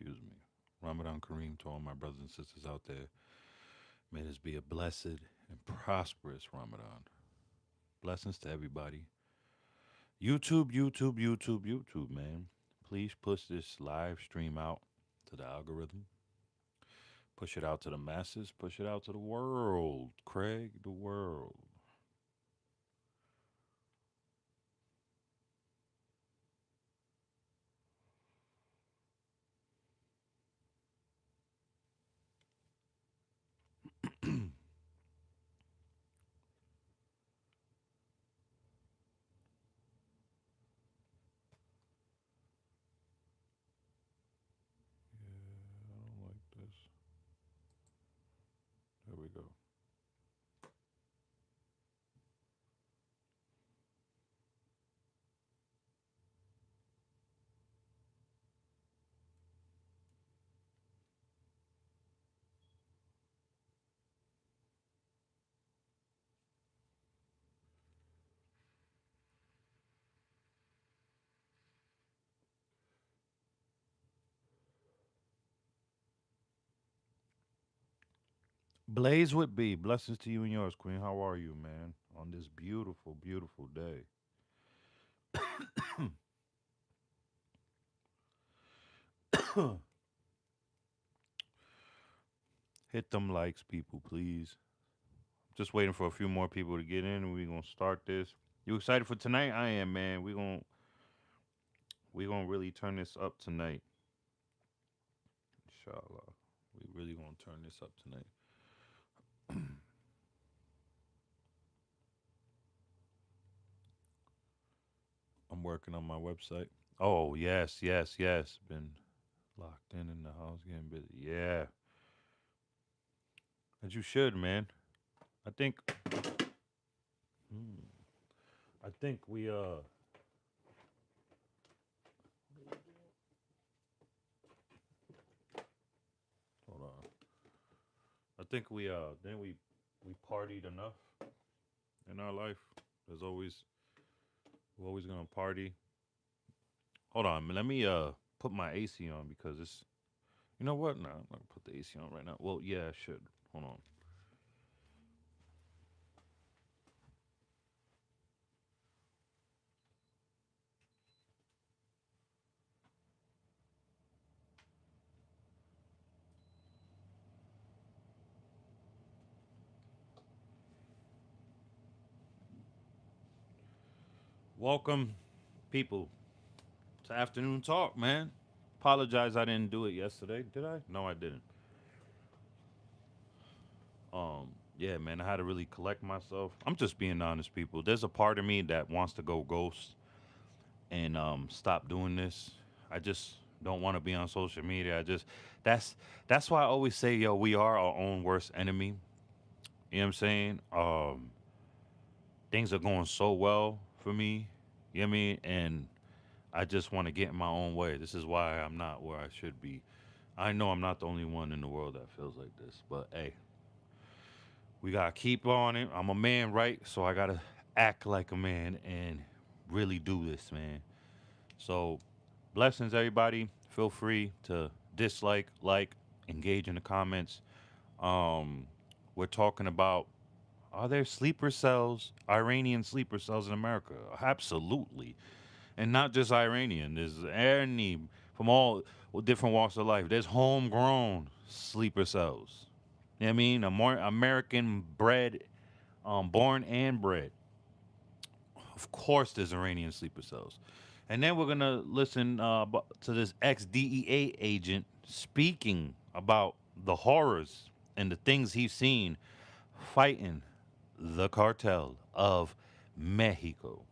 Excuse me. Ramadan Kareem to all my brothers and sisters out there. May this be a blessed and prosperous Ramadan. Blessings to everybody. YouTube, man. Please push this live stream out to the algorithm. Push it out to the masses. Push it out to the world. Craig, the world. Yeah, I don't like this. There we go. Blaze with B. Blessings to you and yours, Queen. How are you, man? On this beautiful, beautiful day. Hit them likes, people, please. Just waiting for a few more people to get in, and we're gonna start this. You excited for tonight? I am, man. We gonna really turn this up tonight, inshallah. We really gonna turn this up tonight. I'm working on my website. Oh yes, yes, yes. Been locked in the house, getting busy. Yeah, as you should, man. I think. Hmm, I think we hold on. I think we partied enough in our life. There's always we're always gonna party. Hold on, let me put my AC on because it's you know what? No, I'm not gonna put the AC on right now. Well, yeah, I should. Hold on. Welcome, people, to afternoon talk, man. Apologize, I didn't do it yesterday. Did I? No, I didn't. Yeah, man, I had to really collect myself. I'm just being honest, people. There's a part of me that wants to go ghost and stop doing this. I just don't want to be on social media. I just that's that's why I always say, yo, we are our own worst enemy. You know what I'm saying? Things are going so well for me. You know what I mean? And I just want to get in my own way. This is why I'm not where I should be. I know I'm not the only one in the world that feels like this, but hey, we gotta keep on it. I'm a man, right? So I gotta act like a man and really do this, man. So, blessings, everybody. Feel free to dislike, like, engage in the comments. Um, we're talking about are there sleeper cells, Iranian sleeper cells in America? Absolutely, and not just Iranian. There's any from all different walks of life. There's homegrown sleeper cells. You know what I mean, a more American bred, born and bred. Of course, there's Iranian sleeper cells. And then we're going to listen to this ex DEA agent speaking about the horrors and the things he's seen fighting the cartel of Mexico.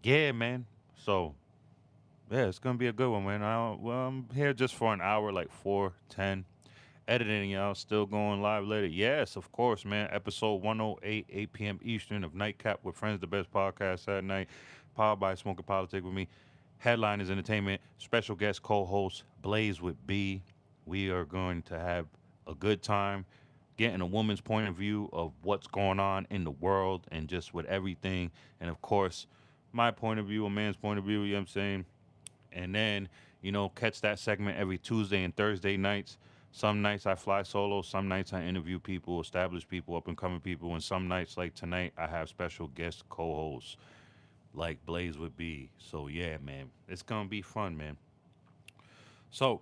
Yeah, man. So, yeah, it's going to be a good one, man. I'm here just for an hour, like 4:10. Editing, y'all. Still going live later. Yes, of course, man. Episode 108, 8 p.m. Eastern of Nightcap with Friends, the best podcast at night. Powered by Smoking Politic with me. Headline is entertainment. Special guest co-host Blaze with B. We are going to have a good time getting a woman's point of view of what's going on in the world and just with everything. And of course, my point of view, a man's point of view, you know what I'm saying? And then, Catch that segment every Tuesday and Thursday nights. Some nights I fly solo. Some nights I interview people, established people, up and coming people. And some nights, like tonight, I have special guest co hosts like Blaze would be. So, yeah, man, it's going to be fun, man. So,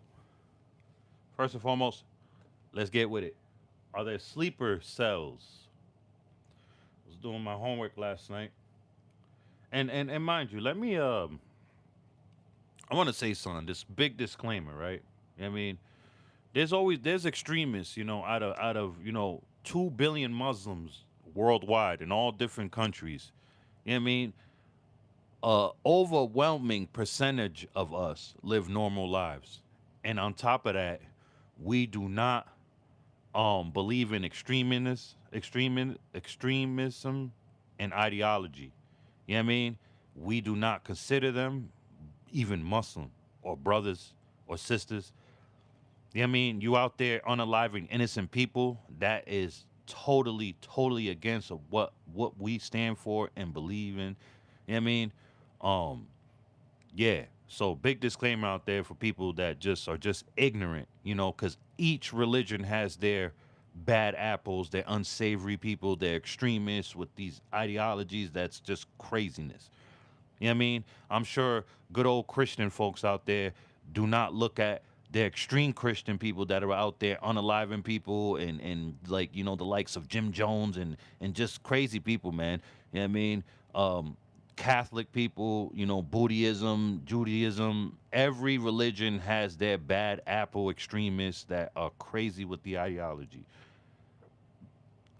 first and foremost, let's get with it. Are there sleeper cells? I was doing my homework last night. And mind you, let me I want to say something. This big disclaimer, right? I mean, there's extremists, out of 2 billion Muslims worldwide in all different countries. I mean, overwhelming percentage of us live normal lives, and on top of that, we do not believe in extremism and ideology. You know what I mean? We do not consider them even Muslim or brothers or sisters. You know what I mean? You out there unaliving innocent people, that is totally, totally against of what we stand for and believe in. You know what I mean? Um, yeah. So big disclaimer out there for people that just are just ignorant, because each religion has their bad apples, their unsavory people, their extremists with these ideologies that's just craziness. You know what I mean? I'm sure good old Christian folks out there do not look at the extreme Christian people that are out there unaliving people and like, the likes of Jim Jones and just crazy people, man. You know what I mean? Catholic people, Buddhism, Judaism, every religion has their bad apple extremists that are crazy with the ideology.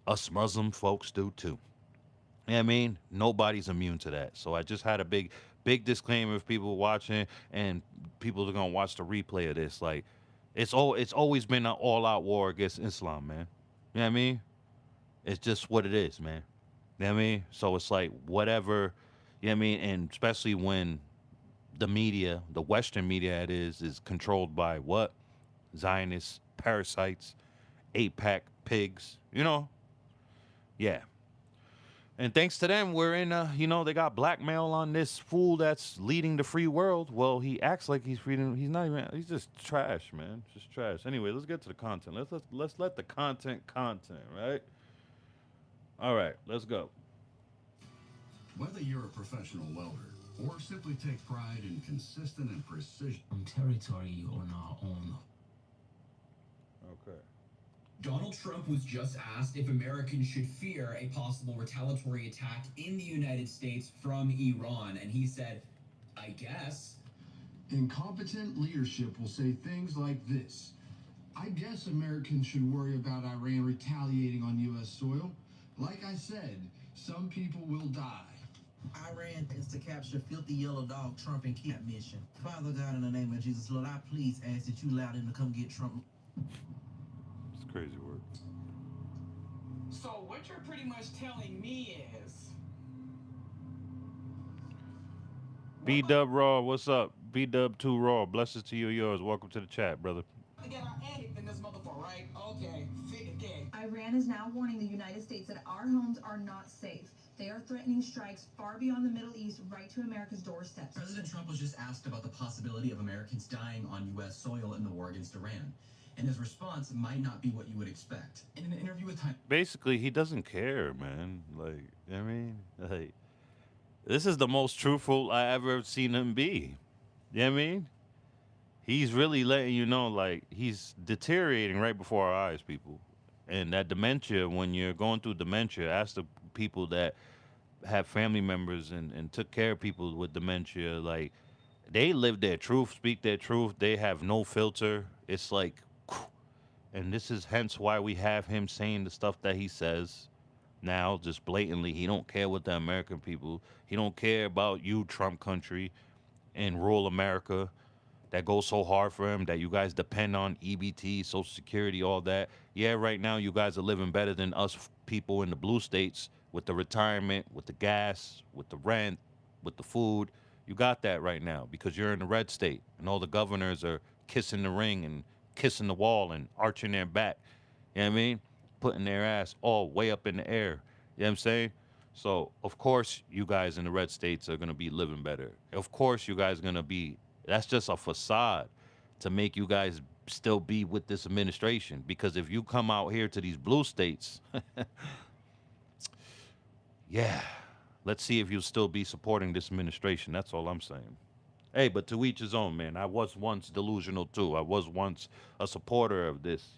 Us Muslim folks do too. You know what I mean? Nobody's immune to that. So I just had a big disclaimer if people watching and people are gonna watch the replay of this. Like, it's always been an all out war against Islam, man. You know what I mean? It's just what it is, man. You know what I mean? So it's like whatever, you know what I mean? And especially when the media, the Western media it is controlled by what? Zionists, parasites, eight pack pigs, Yeah. And thanks to them, we're in, they got blackmail on this fool that's leading the free world. Well, he acts like he's freedom. He's not even, he's just trash, man. Just trash. Anyway, let's get to the content. Let's let the content, right? All right, let's go. Whether you're a professional welder or simply take pride in consistent and precision territory on our own. Okay. Donald Trump was just asked if Americans should fear a possible retaliatory attack in the United States from Iran, and he said, I guess. Incompetent leadership will say things like this. I guess Americans should worry about Iran retaliating on U.S. soil. Like I said, some people will die. Iran is to capture filthy yellow dog Trump and keep that mission. Father God, in the name of Jesus, Lord, I please ask that you allow them to come get Trump. It's crazy work. So what you're pretty much telling me is B Dub Raw, what's up? B Dub 2 Raw, blessings to you, yours. Welcome to the chat, brother. to get our egg in this motherfucker, right? Okay, fit again. Iran is now warning the United States that our homes are not safe. They are threatening strikes far beyond the Middle East, right to America's doorstep. President Trump was just asked about the possibility of Americans dying on U.S. soil in the war against Iran. And his response might not be what you would expect. In an interview with Time. Basically, he doesn't care, man. Like, like, this is the most truthful I ever seen him be. You know what I mean? He's really letting you know, like, he's deteriorating right before our eyes, people. And that dementia, when you're going through dementia, ask the people that have family members and took care of people with dementia, like, they live their truth, speak their truth. They have no filter. It's like, and this is hence why we have him saying the stuff that he says now, just blatantly. He don't care what the American people. He don't care about you, Trump country, and rural America that goes so hard for him that you guys depend on EBT, Social Security, all that. Yeah, right now you guys are living better than us people in the blue states with the retirement, with the gas, with the rent, with the food. You got that right now because you're in the red state and all the governors are kissing the ring and kissing the wall and arching their back. You know what I mean? Putting their ass all way up in the air. You know what I'm saying? So, of course, you guys in the red states are going to be living better. Of course, you guys are going to be That's just a facade to make you guys still be with this administration. Because if you come out here to these blue states, yeah, let's see if you'll still be supporting this administration. That's all I'm saying. Hey, but to each his own, man. I was once delusional too. I was once a supporter of this,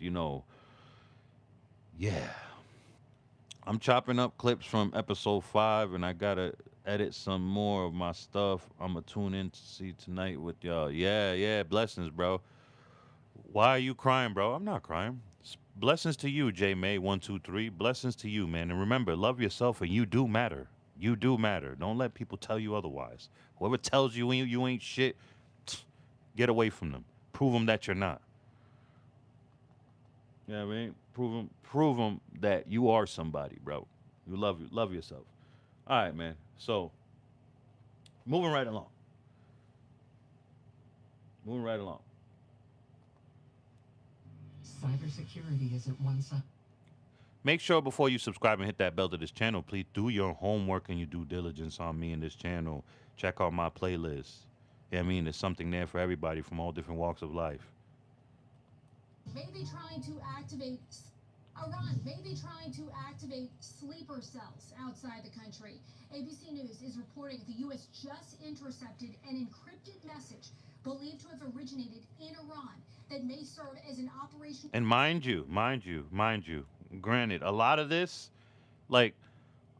Yeah. I'm chopping up clips from episode 5, and I gotta edit some more of my stuff. I'm gonna tune in to see tonight with y'all. Yeah, yeah, blessings, bro. Why are you crying, bro? I'm not crying. Blessings to you, J May 123. Blessings to you, man. And remember, love yourself, and you do matter. You do matter. Don't let people tell you otherwise. Whoever tells you ain't shit, get away from them. Prove them that you're not. You know what I mean? Prove them that you are somebody, bro. You love yourself. All right, man. So moving right along. Moving right along. Cybersecurity isn't one size. Make sure before you subscribe and hit that bell to this channel, please do your homework and your due diligence on me and this channel. Check out my playlist. Yeah, I mean, there's something there for everybody from all different walks of life. Maybe trying to activate Iran may be trying to activate sleeper cells outside the country. ABC News is reporting the U.S. just intercepted an encrypted message believed to have originated in Iran that may serve as an operation. And mind you, granted, a lot of this, like,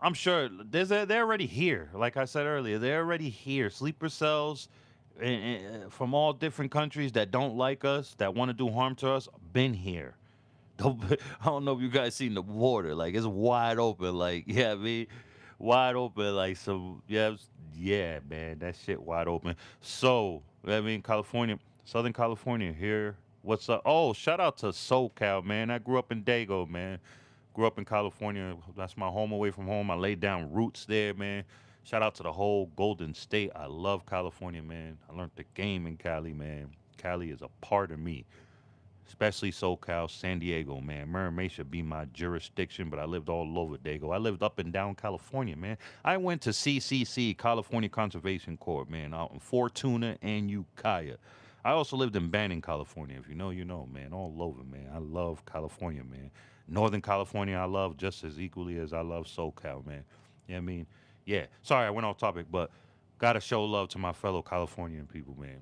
I'm sure they're already here. Like I said earlier, they're already here. Sleeper cells from all different countries that don't like us, that want to do harm to us, been here. I don't know if you guys seen the water. Like, it's wide open. Like, yeah, I mean, wide open. Like, so, yeah, yeah, man, that shit wide open. So, I mean, California, Southern California here. What's up? Oh, shout out to SoCal, man. I grew up in Dago, man. Grew up in California. That's my home away from home. I laid down roots there, man. Shout out to the whole Golden State. I love California, man. I learned the game in Cali, man. Cali is a part of me, especially SoCal, San Diego, man. Miami should be my jurisdiction, but I lived all over Dago. I lived up and down California, man. I went to CCC, California Conservation Corps, man, out in Fortuna and Ukiah. I also lived in Banning, California. If you know, you know, man. All over, man. I love California, man. Northern California, I love just as equally as I love SoCal, man. You know what I mean? Yeah. Sorry, I went off topic, but gotta show love to my fellow Californian people, man.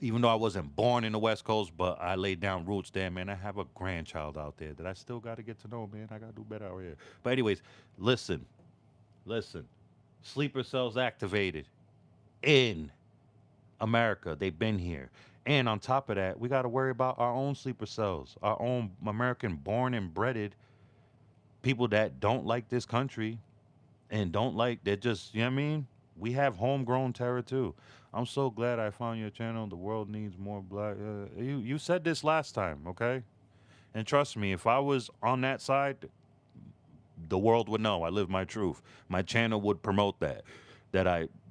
Even though I wasn't born in the West Coast, but I laid down roots there, man. I have a grandchild out there that I still got to get to know, man. I got to do better out here. But anyways, listen. Sleeper cells activated in America. They've been here. And on top of that, we got to worry about our own sleeper cells, our own American born and bred people that don't like this country and don't like, that just, you know what I mean? We have homegrown terror too. I'm so glad I found your channel. The world needs more black. You said this last time, okay? And trust me, if I was on that side, the world would know. I live my truth. My channel would promote that.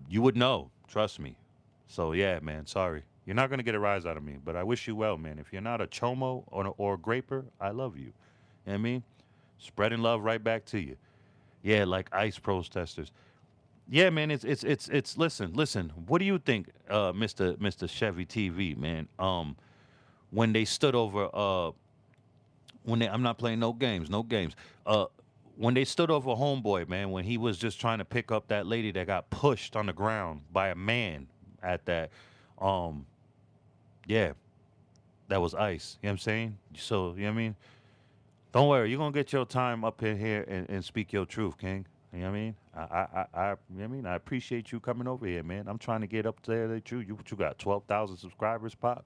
You would know. Trust me. So yeah, man. Sorry, you're not gonna get a rise out of me, but I wish you well, man. If you're not a chomo or a graper, I love you. You know what I mean? Spreading love right back to you. Yeah, like ICE protesters. Yeah, man, it's listen. What do you think, Mr. Chevy TV, man? When they stood over I'm not playing no games. Uh when they stood over Homeboy, man, when he was just trying to pick up that lady that got pushed on the ground by a man at that um yeah, that was ICE. You know what I'm saying? So, you know what I mean? Don't worry, you're gonna get your time up in here and speak your truth, King. You know what I mean? You know what I mean? I appreciate you coming over here, man. I'm trying to get up there that you got 12,000 subscribers, pop.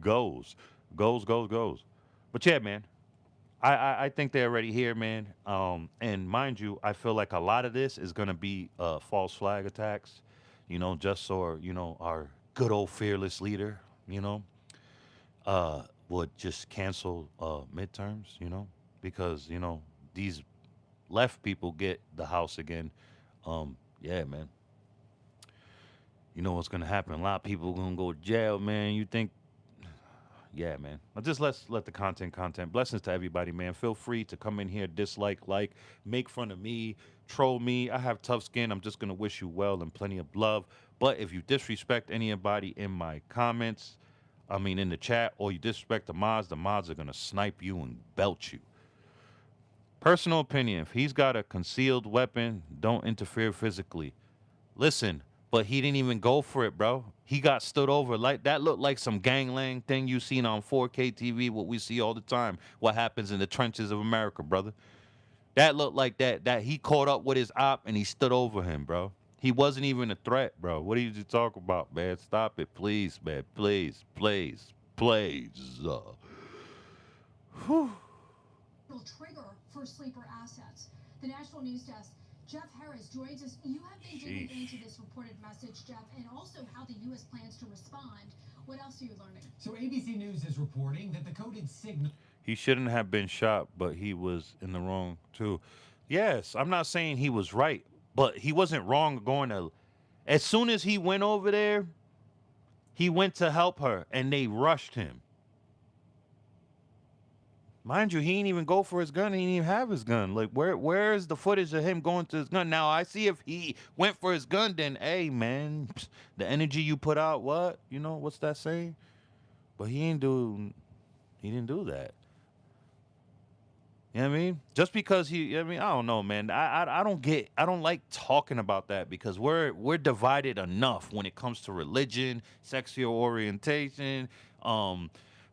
Goes, goes. But yeah, man, I think they're already here, man. And mind you, I feel like a lot of this is gonna be false flag attacks. Just so our good old fearless leader, you know, would just cancel midterms, because these left people get the house again. Yeah, man. You know what's gonna happen? A lot of people gonna go to jail, man. You think? Yeah, man. Just let's let the content. Blessings to everybody, man. Feel free to come in here, dislike, make fun of me, troll me. I have tough skin. I'm just gonna wish you well and plenty of love. But if you disrespect anybody in my comments, I mean in the chat, or you disrespect the mods are gonna snipe you and belt you. Personal opinion: if he's got a concealed weapon, don't interfere physically. Listen, but he didn't even go for it, bro. He got stood over. Like that looked like some gangland thing you seen on 4K TV, what we see all the time. What happens in the trenches of America, brother. That looked like that he caught up with his op and he stood over him, bro. He wasn't even a threat, bro. What are you talk about, man? Stop it, please, man. Please, please, please. Whew. Trigger for sleeper assets. The National News Desk, Jeff Harris joins us. You have been digging into this reported message, Jeff, and also how the U.S. plans to respond. What else are you learning? So ABC News is reporting that the coded signal. He shouldn't have been shot, but he was in the wrong too. Yes, I'm not saying he was right, but he wasn't wrong going to. As soon as he went over there, he went to help her, and they rushed him. Mind you, he didn't even go for his gun. He didn't even have his gun. Like, where is the footage of him going to his gun? Now, I see if he went for his gun, then, hey, man, the energy you put out, what? You know, what's that saying? But he didn't do that. You know what I mean? Just because I don't know, man. I don't like talking about that because we're divided enough when it comes to religion, sexual orientation,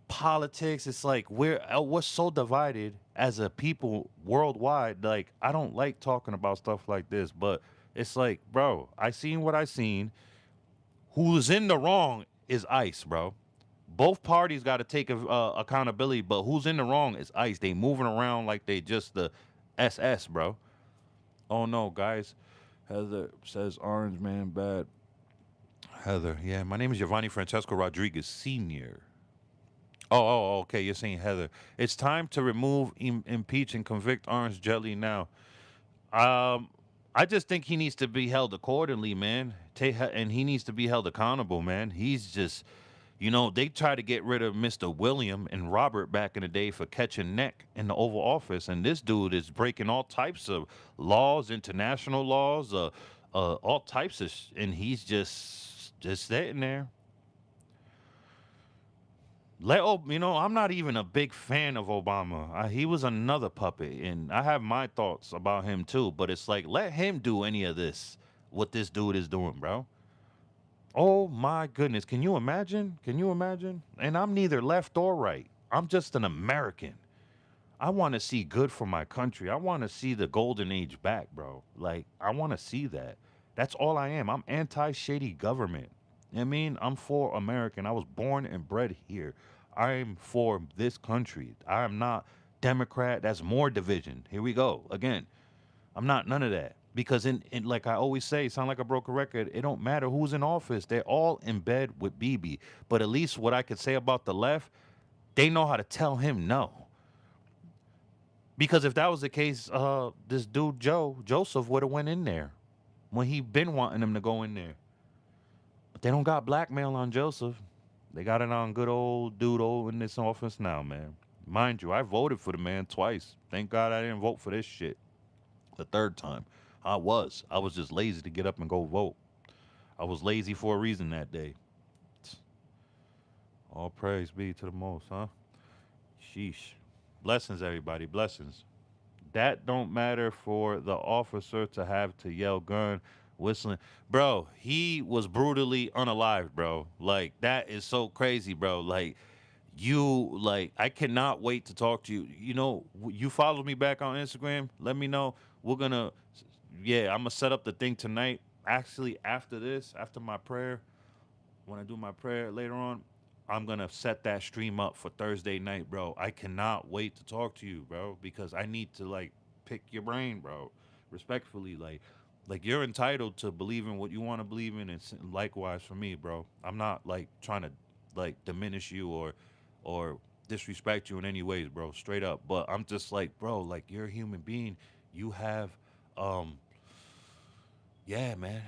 politics. It's like we're so divided as a people worldwide. Like, I don't like talking about stuff like this, but it's like, bro, I seen what I seen. Who's in the wrong is ICE, bro. Both parties got to take accountability, but who's in the wrong is ICE. They moving around like they just the SS, bro. Oh no, guys. Heather says Orange Man bad. Heather, yeah. My name is Giovanni Francesco Rodriguez Sr. Okay. You're saying Heather. It's time to remove, impeach, and convict Orange Jelly now. I just think he needs to be held accordingly, man. And he needs to be held accountable, man. He's just, they tried to get rid of Mr. William and Robert back in the day for catching neck in the Oval Office, and this dude is breaking all types of laws, international laws, all types of, and he's just sitting there. I'm not even a big fan of Obama. He was another puppet, and I have my thoughts about him too. But it's like, let him do any of this, what this dude is doing, bro. Oh my goodness, can you imagine? Can you imagine? And I'm neither left or right. I'm just an American. I want to see good for my country. I want to see the golden age back, bro. Like, I want to see that. That's all I am. I'm anti-shady government. I mean, I'm for American. I was born and bred here. I'm for this country. I'm not Democrat. That's more division. Here we go again. I'm not none of that. Because in like I always say, sound like a broken record, it don't matter who's in office. They're all in bed with BB. But at least what I could say about the left, they know how to tell him no. Because if that was the case, this dude Joseph would have went in there when he been wanting him to go in there. But they don't got blackmail on Joseph. They got it on good old dude in this office now, man. Mind you, I voted for the man twice. Thank God I didn't vote for this shit the third time. I was just lazy to get up and go vote. I was lazy for a reason that day. All praise be to the most, huh? Sheesh. Blessings, everybody. Blessings. That don't matter for the officer to have to yell gun, whistling. Bro, he was brutally unalived, bro. Like, that is so crazy, bro. Like, I cannot wait to talk to you. You follow me back on Instagram. Let me know. I'm going to set up the thing tonight. Actually, after this, after my prayer, when I do my prayer later on, I'm going to set that stream up for Thursday night, bro. I cannot wait to talk to you, bro, because I need to, like, pick your brain, bro. Respectfully, like you're entitled to believe in what you want to believe in, and likewise for me, bro. I'm not, like, trying to, like, diminish you or disrespect you in any ways, bro. Straight up. But I'm just like, bro, like, you're a human being. You have, yeah, man.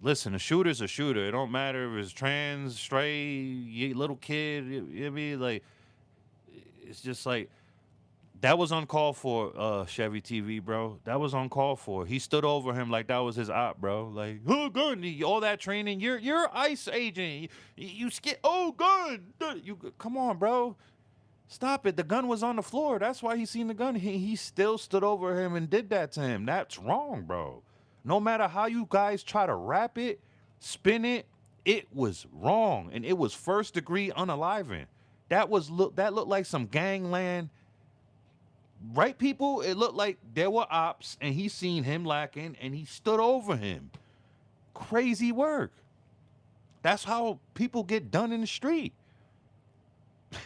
Listen, a shooter's a shooter. It don't matter if it's trans, straight, little kid. You know what I mean? Like, it's just like, That was uncalled for, Chevy TV, bro. That was uncalled for. He stood over him like that was his op, bro. Like, oh, gun, all that training. You're ICE agent. You scared? Oh, gun. You come on, bro. Stop it. The gun was on the floor. That's why he seen the gun. He still stood over him and did that to him. That's wrong, bro. No matter how you guys try to wrap it, spin it, it was wrong, and it was first degree unaliving. That looked like some gangland. Right, people? It looked like there were ops, and he seen him lacking, and he stood over him. Crazy work. That's how people get done in the street. You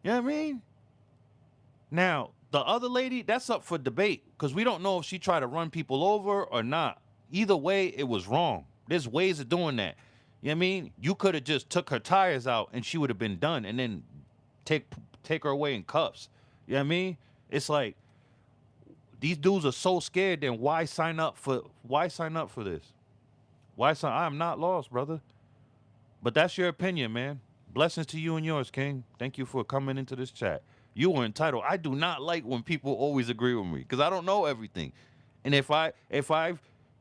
know what I mean? Now, the other lady, that's up for debate, because we don't know if she tried to run people over or not. Either way, it was wrong. There's ways of doing that. You know what I mean? You could have just took her tires out, and she would have been done, and then take her away in cuffs. You know what I mean? It's like these dudes are so scared. Then why sign up for this? Why sign? I am not lost, brother. But that's your opinion, man. Blessings to you and yours, King. Thank you for coming into this chat. You were entitled. I do not like when people always agree with me because I don't know everything. And if I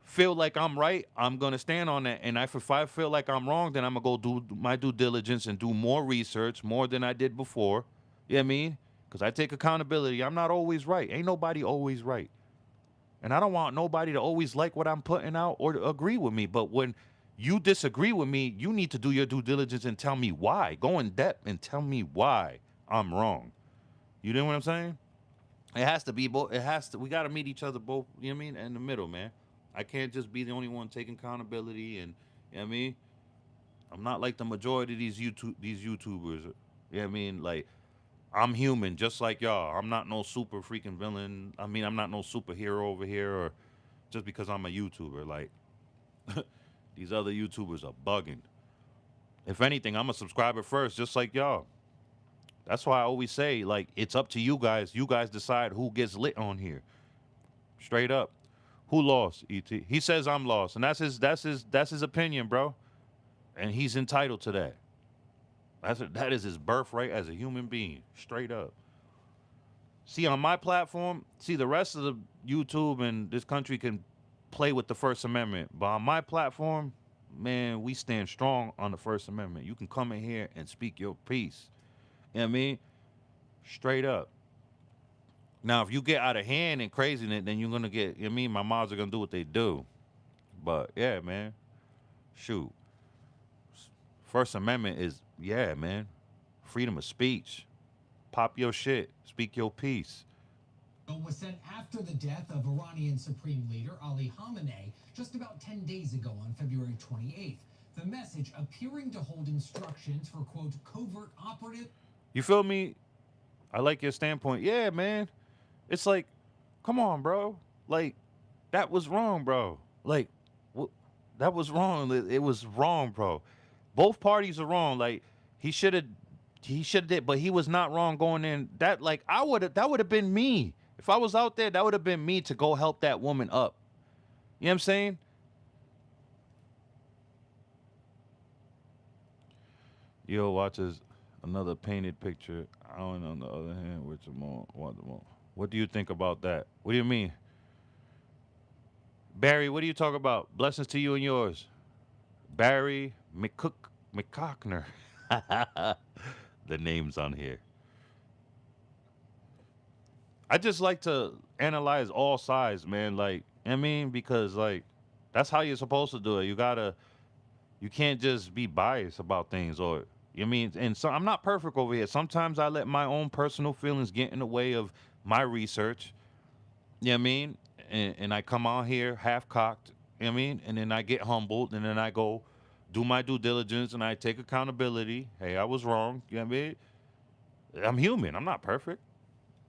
feel like I'm right, I'm gonna stand on that. And if I feel like I'm wrong, then I'm gonna go do my due diligence and do more research, more than I did before. You know what I mean? Because I take accountability. I'm not always right. Ain't nobody always right. And I don't want nobody to always like what I'm putting out or to agree with me. But when you disagree with me, you need to do your due diligence and tell me why. Go in depth and tell me why I'm wrong. You know what I'm saying? It has to be both. We got to meet each other both, you know what I mean, in the middle, man. I can't just be the only one taking accountability and, you know what I mean? I'm not like the majority of these YouTubers. You know what I mean? Like, I'm human, just like y'all. I'm not no super freaking villain. I mean, I'm not no superhero over here, or just because I'm a YouTuber. Like, these other YouTubers are bugging. If anything, I'm a subscriber first, just like y'all. That's why I always say, like, it's up to you guys. You guys decide who gets lit on here. Straight up. Who lost, ET? He says I'm lost, and that's his opinion, bro. And he's entitled to that. That is his birthright as a human being, straight up. See, on my platform, the rest of the YouTube and this country can play with the First Amendment. But on my platform, man, we stand strong on the First Amendment. You can come in here and speak your piece. You know what I mean? Straight up. Now, if you get out of hand and crazy, then you're going to get, you know what I mean? My mods are going to do what they do. But, yeah, man. Shoot. First Amendment is, yeah, man. Freedom of speech. Pop your shit. Speak your piece. Was sent after the death of Iranian Supreme Leader Ali Khamenei just about 10 days ago on February 28th. The message appearing to hold instructions for, quote, covert operative. You feel me? I like your standpoint. Yeah, man. It's like, come on, bro. Like, that was wrong, bro. Like, that was wrong. It was wrong, bro. Both parties are wrong. Like, he should have did, but he was not wrong going in. That would have been me. If I was out there, that would have been me to go help that woman up. You know what I'm saying? Yo watches another painted picture. I don't know, on the other hand, which more. What do you think about that? What do you mean? Barry, what do you talk about? Blessings to you and yours. Barry McCockner. The names on here. I just like to analyze all sides, man. Like, I mean, because like that's how you're supposed to do it. You can't just be biased about things, or you mean, and so I'm not perfect over here. Sometimes I let my own personal feelings get in the way of my research. You know what I mean? And I come out here half cocked, you know what I mean? And then I get humbled, and then I go do my due diligence and I take accountability. Hey, I was wrong. You know what I mean? I'm human. I'm not perfect.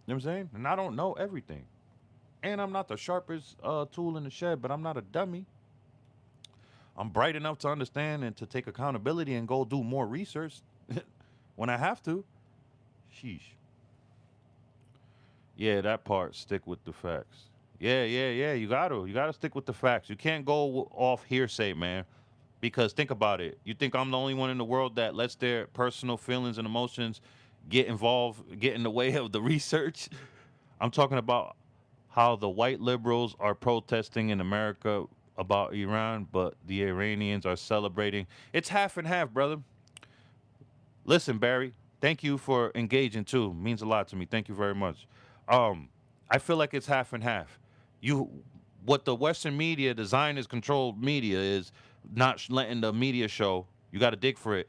You know what I'm saying? And I don't know everything. And I'm not the sharpest tool in the shed, but I'm not a dummy. I'm bright enough to understand and to take accountability and go do more research when I have to. Sheesh. Yeah, that part, stick with the facts. Yeah. You gotta stick with the facts. You can't go off hearsay, man. Because think about it. You think I'm the only one in the world that lets their personal feelings and emotions get involved, get in the way of the research? I'm talking about how the white liberals are protesting in America about Iran, but the Iranians are celebrating. It's half and half, brother. Listen, Barry, thank you for engaging too. Means a lot to me. Thank you very much. Um, I feel like it's half and half. You, what the Western media, the Zionist controlled media, is not letting the media show. You got to dig for it.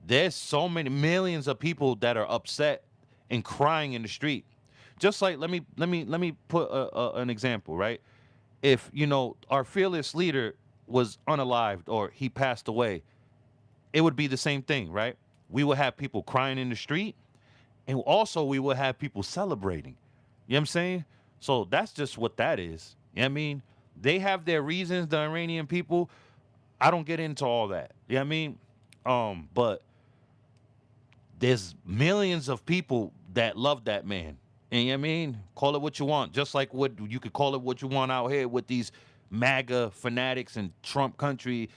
There's so many millions of people that are upset and crying in the street. Just like let me put an example, right? If our fearless leader was unalived or he passed away, it would be the same thing, right? We would have people crying in the street, and also we would have people celebrating. You know what I'm saying? So that's just what that is. You know what I mean? They have their reasons, the Iranian people. I don't get into all that. You know what I mean? But there's millions of people that love that man. And you know what I mean? Call it what you want. Just like what you could call it what you want out here with these MAGA fanatics and Trump country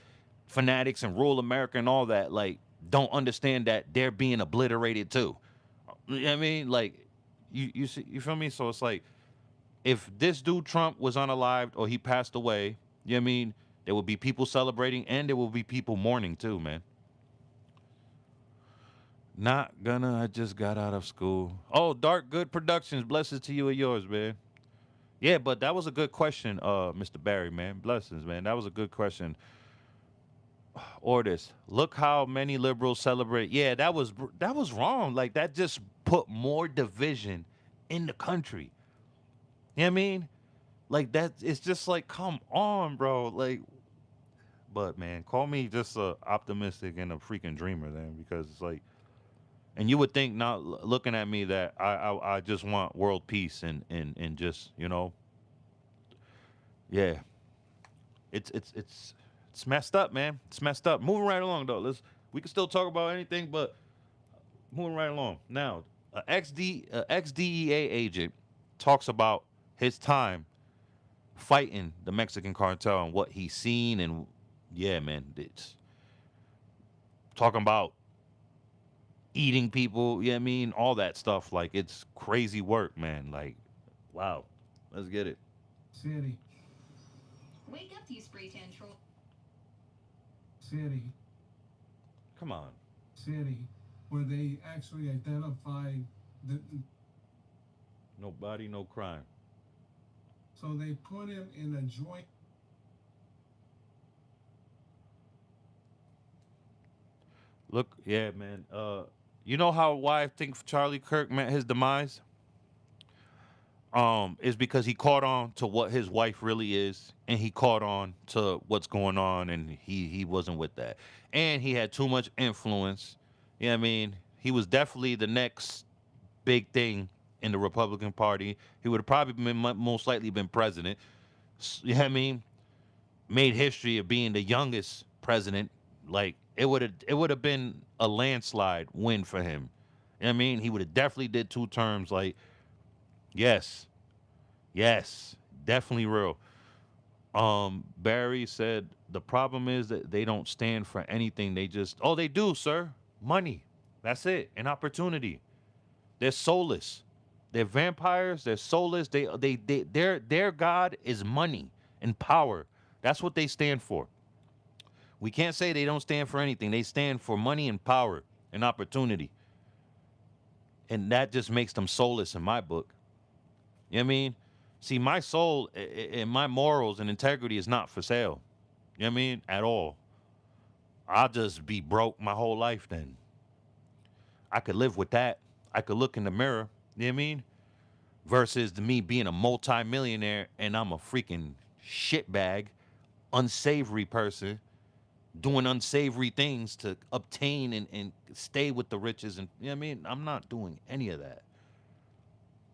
fanatics and rural America and all that. Like, don't understand that they're being obliterated too. You know what I mean? Like, you see, you feel me? So it's like, if this dude Trump was unalived or he passed away, you know what I mean? There would be people celebrating and there will be people mourning too, man. Not gonna. I just got out of school. Oh, Dark Good Productions. Blessings to you and yours, man. Yeah, but that was a good question, Mr. Barry, man. Blessings, man. That was a good question. Or this. Look how many liberals celebrate. Yeah, that was wrong. Like that just put more division in the country. You know what I mean? Like that. It's just like, come on, bro. Like, but man, call me just a optimistic and a freaking dreamer, then, because it's like. And you would think, not looking at me, that I just want world peace and just yeah, it's messed up, man. It's messed up. Moving right along though. We can still talk about anything, but moving right along. Now, ex DEA agent talks about his time fighting the Mexican cartel and what he's seen, and yeah, man, it's talking about eating people, you know what I mean? All that stuff. Like, it's crazy work, man. Like, wow. Let's get it. City, Wake up, you spray tan troll. city, Come on. city, where they actually identified the. No body, no crime. So they put him in a joint. Look, yeah, man. You know why I think Charlie Kirk met his demise? Is because he caught on to what his wife really is, and he caught on to what's going on, and he wasn't with that. And he had too much influence. You know what I mean? He was definitely the next big thing in the Republican Party. He would have probably been most likely been president. You know what I mean? Made history of being the youngest president. Like, it would have been a landslide win for him. You know what I mean? He would have definitely did 2 terms. Like, yes, yes, definitely real. Barry said the problem is that they don't stand for anything. They just, oh, they do, sir. Money. That's it. An opportunity. They're soulless. They're vampires. They're soulless. Their god is money and power. That's what they stand for. We can't say they don't stand for anything. They stand for money and power and opportunity. And that just makes them soulless in my book. You know what I mean? See, my soul and my morals and integrity is not for sale. You know what I mean? At all. I'll just be broke my whole life then. I could live with that. I could look in the mirror. You know what I mean? Versus me being a multi-millionaire and I'm a freaking shitbag, unsavory person doing unsavory things to obtain and stay with the riches. And you know what I mean? I'm not doing any of that.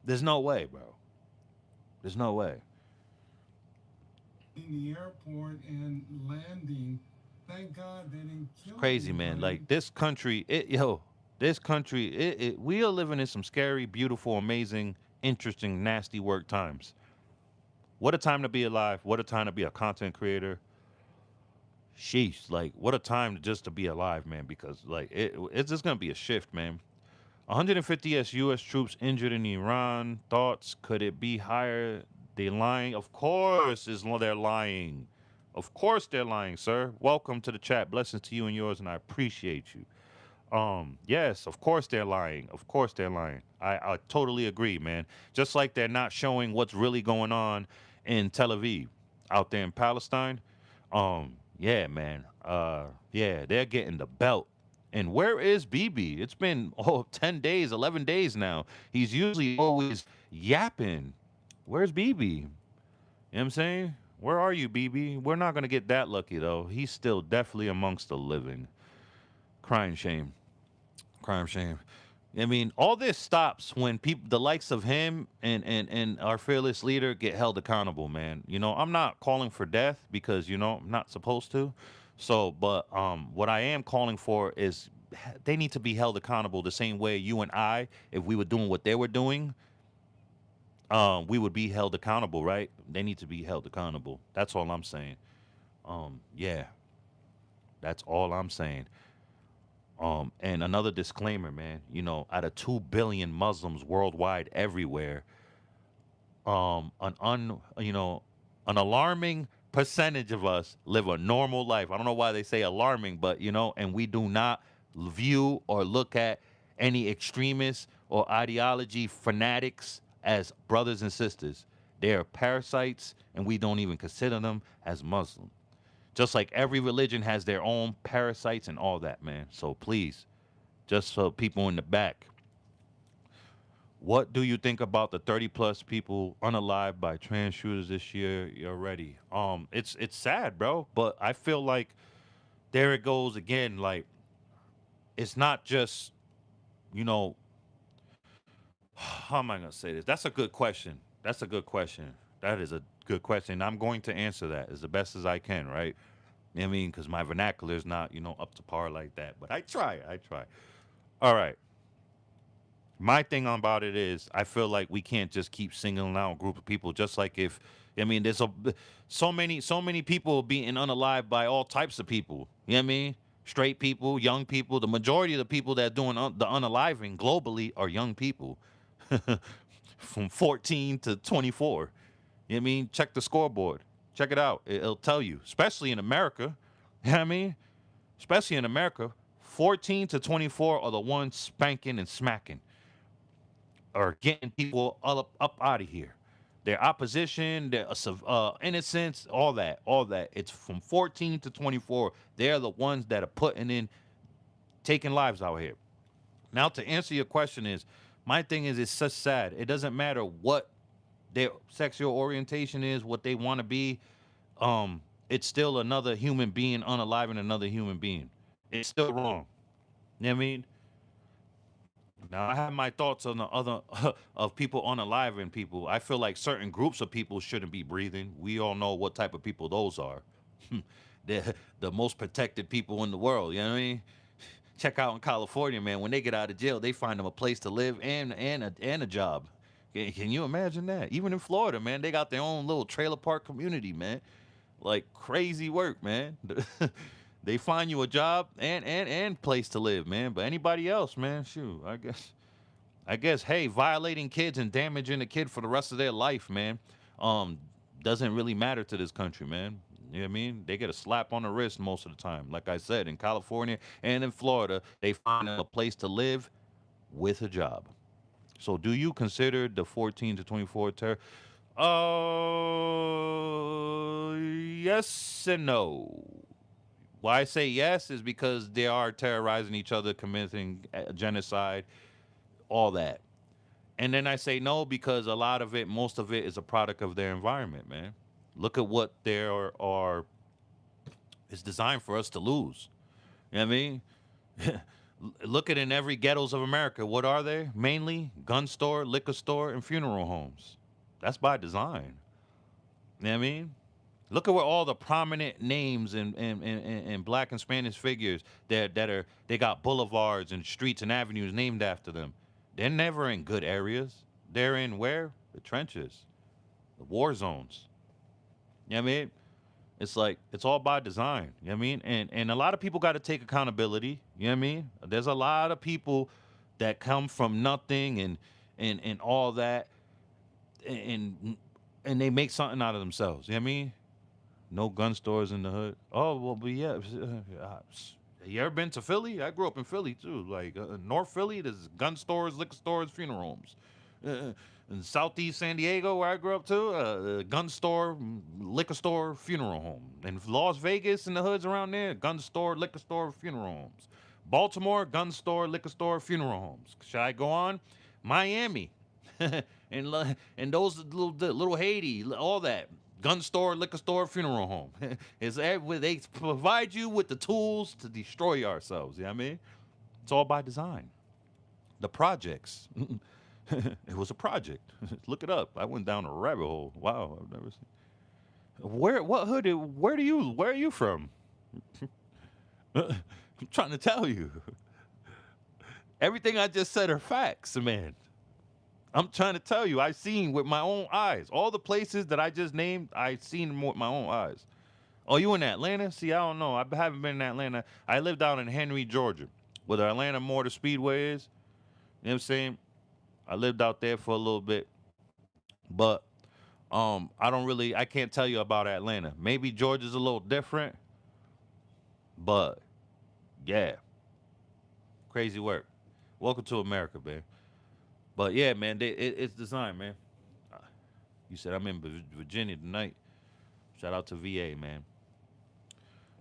There's no way, bro. There's no way. In the airport and landing. Thank God they didn't kill It's crazy, man. anybody. Like, this country, this country, we are living in some scary, beautiful, amazing, interesting, nasty work times. What a time to be alive. What a time to be a content creator. Sheesh, like, what a time just to be alive, man, because, like, it's just gonna be a shift, man. 150 U.S. troops injured in Iran. Thoughts? Could it be higher? They lying? Of course, they're lying. Of course, they're lying, sir. Welcome to the chat. Blessings to you and yours, and I appreciate you. Yes, of course they're lying. Of course they're lying. I totally agree, man. Just like they're not showing what's really going on in Tel Aviv, out there in Palestine. Yeah, man. Yeah, they're getting the belt. And where is BB? It's been 10 days, 11 days now. He's usually always yapping. Where's BB? You know what I'm saying? Where are you, BB? We're not going to get that lucky, though. He's still definitely amongst the living. Crying shame. Crime shame. I mean, all this stops when people, the likes of him and our fearless leader, get held accountable, man. You know, I'm not calling for death because I'm not supposed to. So, but what I am calling for is they need to be held accountable the same way you and I, if we were doing what they were doing, we would be held accountable, right? They need to be held accountable. That's all I'm saying. Yeah, that's all I'm saying. And another disclaimer, man, out of 2 billion Muslims worldwide everywhere, an alarming percentage of us live a normal life. I don't know why they say alarming, but and we do not view or look at any extremists or ideology fanatics as brothers and sisters. They are parasites, and we don't even consider them as Muslim. Just like every religion has their own parasites and all that, man. So please, just so people in the back, what do you think about the 30 plus people unalived by trans shooters this year already? It's sad, bro, but I feel like there it goes again. Like, it's not just, you know, how am I gonna say this? That's a good question. That's a good question. That is a good question. I'm going to answer that as the best as I can, right? You know what I mean? Because my vernacular is not, up to par like that. But I try. I try. All right. My thing about it is I feel like we can't just keep singling out a group of people. Just like if, there's so many people being unalived by all types of people. You know what I mean? Straight people, young people. The majority of the people that are doing the unaliving globally are young people from 14 to 24. You know what I mean? Check the scoreboard. Check it out. It'll tell you, especially in America. You know what I mean? Especially in America, 14 to 24 are the ones spanking and smacking or getting people up out of here. Their opposition, their innocence, all that, all that. It's from 14 to 24. They're the ones that are taking lives out here. Now, to answer your question my thing is, it's such sad. It doesn't matter what their sexual orientation is, what they want to be. It's still another human being unaliving another human being. It's still wrong. You know what I mean? Now, I have my thoughts on the other of people unaliving people. I feel like certain groups of people shouldn't be breathing. We all know what type of people those are. They're the most protected people in the world. You know what I mean? Check out in California, man. When they get out of jail, they find them a place to live and a job. Can you imagine that? Even in Florida, man, they got their own little trailer park community, man. Like crazy work, man. They find you a job and place to live, man. But anybody else, man, shoot, I guess, hey, violating kids and damaging a kid for the rest of their life, man, doesn't really matter to this country, man. You know what I mean? They get a slap on the wrist most of the time. Like I said, in California and in Florida, they find a place to live with a job. So do you consider the 14 to 24 terror? Yes and no. Why I say yes is because they are terrorizing each other, committing genocide, all that. And then I say no because a lot of it, most of it, is a product of their environment, man. Look at what there are. It's designed for us to lose. You know what I mean? Look at in every ghettos of America. What are they? Mainly gun store, liquor store, and funeral homes. That's by design. You know what I mean? Look at where all the prominent names and black and Spanish figures they got boulevards and streets and avenues named after them. They're never in good areas. They're in where? The trenches, the war zones. You know what I mean? It's like it's all by design. You know what I mean? And a lot of people got to take accountability. You know what I mean? There's a lot of people that come from nothing and all that, and and they make something out of themselves. You know what I mean? No gun stores in the hood. Oh well, but yeah. You ever been to Philly? I grew up in Philly too. Like North Philly, there's gun stores, liquor stores, funeral homes. In Southeast San Diego, where I grew up too, gun store, liquor store, funeral home. In Las Vegas, in the hoods around there, gun store, liquor store, funeral homes. Baltimore, gun store, liquor store, funeral homes. Should I go on? Miami, and those little Haiti, all that gun store, liquor store, funeral home. They provide you with the tools to destroy ourselves. You know what I mean? It's all by design. The projects. It was a project. Look it up. I went down a rabbit hole. Wow, I've never seen. What hood? Where are you from? I'm trying to tell you. Everything I just said are facts, man. I'm trying to tell you, I've seen with my own eyes. All the places that I just named, I've seen them with my own eyes. Oh, you in Atlanta? See, I don't know. I haven't been in Atlanta. I live down in Henry, Georgia, where the Atlanta Motor Speedway is. You know what I'm saying? I lived out there for a little bit. But I can't tell you about Atlanta. Maybe Georgia's a little different. But yeah. Crazy work. Welcome to America, man. But yeah, man, it's designed, man. You said I'm in Virginia tonight. Shout out to VA, man.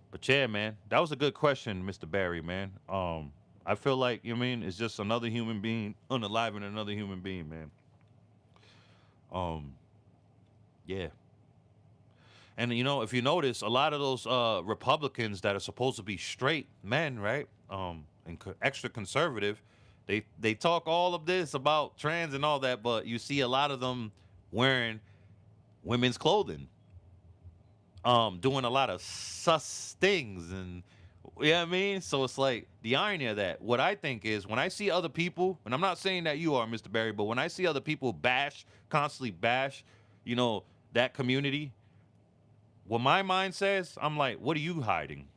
But yeah, man, that was a good question, Mr. Barry, man. I feel like, you know what I mean, it's just another human being unaliving another human being, man. Um, yeah. And you know, if you notice, a lot of those Republicans that are supposed to be straight men, right? And extra conservative, they talk all of this about trans and all that, but you see a lot of them wearing women's clothing, doing a lot of sus things, and you know what I mean. So it's like the irony of that. What I think is when I see other people, and I'm not saying that you are, Mr. Barry, but when I see other people constantly bash, you know, that community, what my mind says, I'm like, what are you hiding?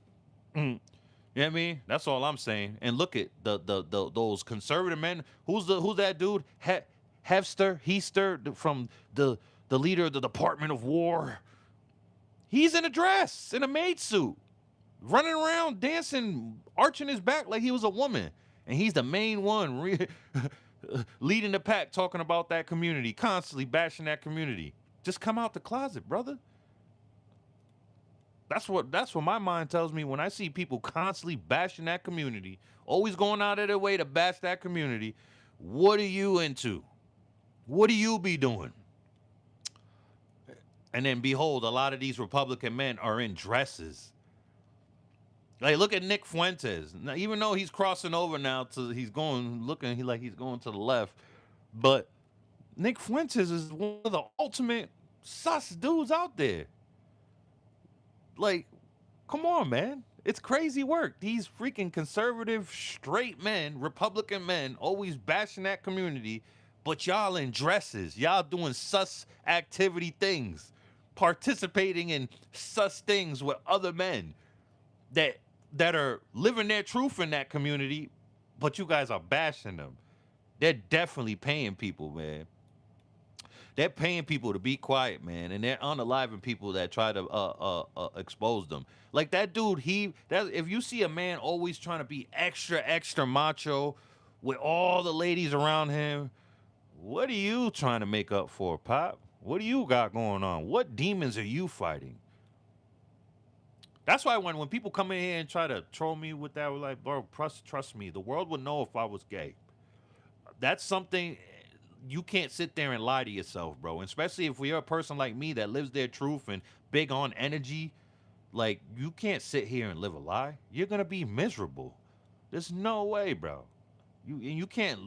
You know what I mean? That's all I'm saying. And look at the those conservative men. Who's that dude? Heaster from the leader of the Department of War. He's in a dress, in a maid suit, running around dancing, arching his back like he was a woman. And he's the main one leading the pack, talking about that community, constantly bashing that community. Just come out the closet, brother. That's what my mind tells me when I see people constantly bashing that community, always going out of their way to bash that community. What are you into? What do you be doing? And then behold, a lot of these Republican men are in dresses. Like, look at Nick Fuentes. Now, even though he's crossing over now he's going to the left, but Nick Fuentes is one of the ultimate sus dudes out there. Like, come on, man. It's crazy work. These freaking conservative, straight men, Republican men, always bashing that community, but y'all in dresses. Y'all doing sus activity things, participating in sus things with other men that are living their truth in that community, but you guys are bashing them. They're definitely paying people, man. They're paying people to be quiet, man, and they're unaliving people that try to expose them. Like that dude, if you see a man always trying to be extra macho with all the ladies around him, what are you trying to make up for, Pop? What do you got going on? What demons are you fighting? That's why when people come in here and try to troll me with that, we're like, bro, trust me, the world would know if I was gay. That's something you can't sit there and lie to yourself, bro. And especially if you're a person like me that lives their truth and big on energy, like you can't sit here and live a lie. You're gonna be miserable. There's no way, bro. You can't.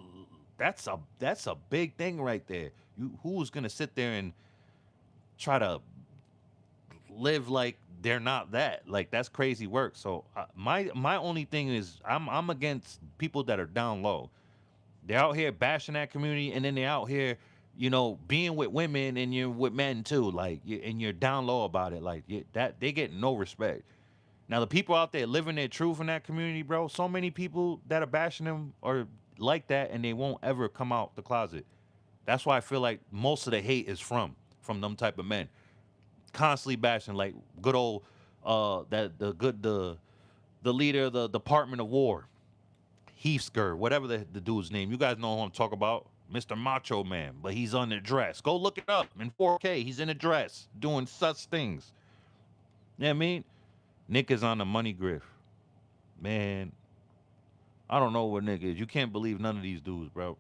That's a big thing right there. Who's gonna sit there and try to live like they're not that? Like that's crazy work. So my only thing is I'm against people that are down low. They're out here bashing that community, and then they're out here, you know, being with women and you're with men too, like, and you're down low about it, like that they get no respect. Now the people out there living their truth in that community, bro. So many people that are bashing them are like that, and they won't ever come out the closet. That's why I feel like most of the hate is from them type of men, constantly bashing like good old that the leader of the Department of War, Heathsker, whatever the dude's name. You guys know who I'm talking about, Mr. Macho Man, but he's on the dress. Go look it up in 4K. He's in a dress doing such things. You know what I mean? Nick is on the money grift. Man, I don't know what Nick is. You can't believe none of these dudes, bro.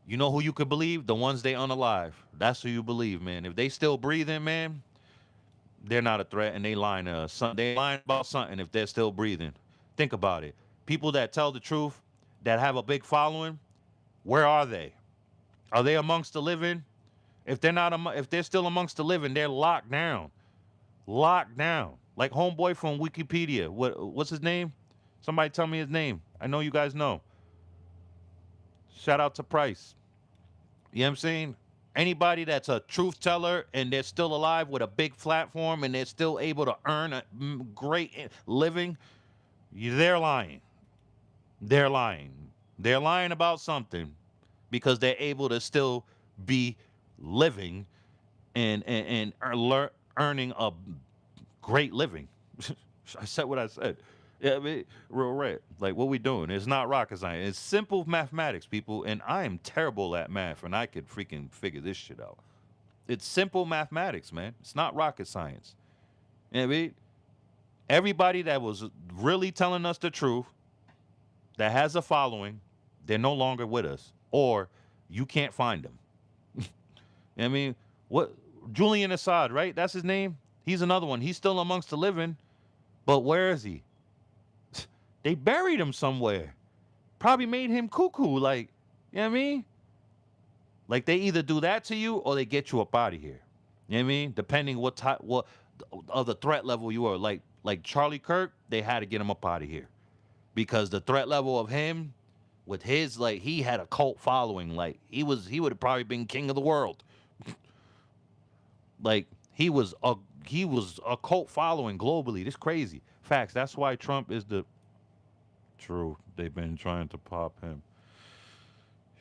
You know who you could believe? The ones they unalive. That's who you believe, man. If they still breathing, man, they're not a threat, and they lying to us. They lying about something if they're still breathing. Think about it. People that tell the truth, that have a big following, where are they? Are they amongst the living? If they're not, if they're still amongst the living, they're locked down. Locked down. Like homeboy from Wikipedia. What's his name? Somebody tell me his name. I know you guys know. Shout out to Price. You know what I'm saying? Anybody that's a truth teller and they're still alive with a big platform and they're still able to earn a great living, they're lying. They're lying. They're lying about something because they're able to still be living and earning a great living. I said what I said. Yeah, I mean, real red. Like, what we doing? It's not rocket science. It's simple mathematics, people. And I am terrible at math, and I could freaking figure this shit out. It's simple mathematics, man. It's not rocket science. You know what I mean? Everybody that was really telling us the truth, that has a following, they're no longer with us. Or you can't find them. You know what I mean? What Julian Assad, right? That's his name? He's another one. He's still amongst the living, but where is he? They buried him somewhere. Probably made him cuckoo. Like, you know what I mean? Like, they either do that to you or they get you up out of here. You know what I mean? Depending what type, what of the threat level you are. Like Charlie Kirk, they had to get him up out of here because the threat level of him, with his, like, he had a cult following. Like, he would have probably been king of the world. Like, he was a cult following globally. This crazy facts. That's why Trump is the true. They've been trying to pop him.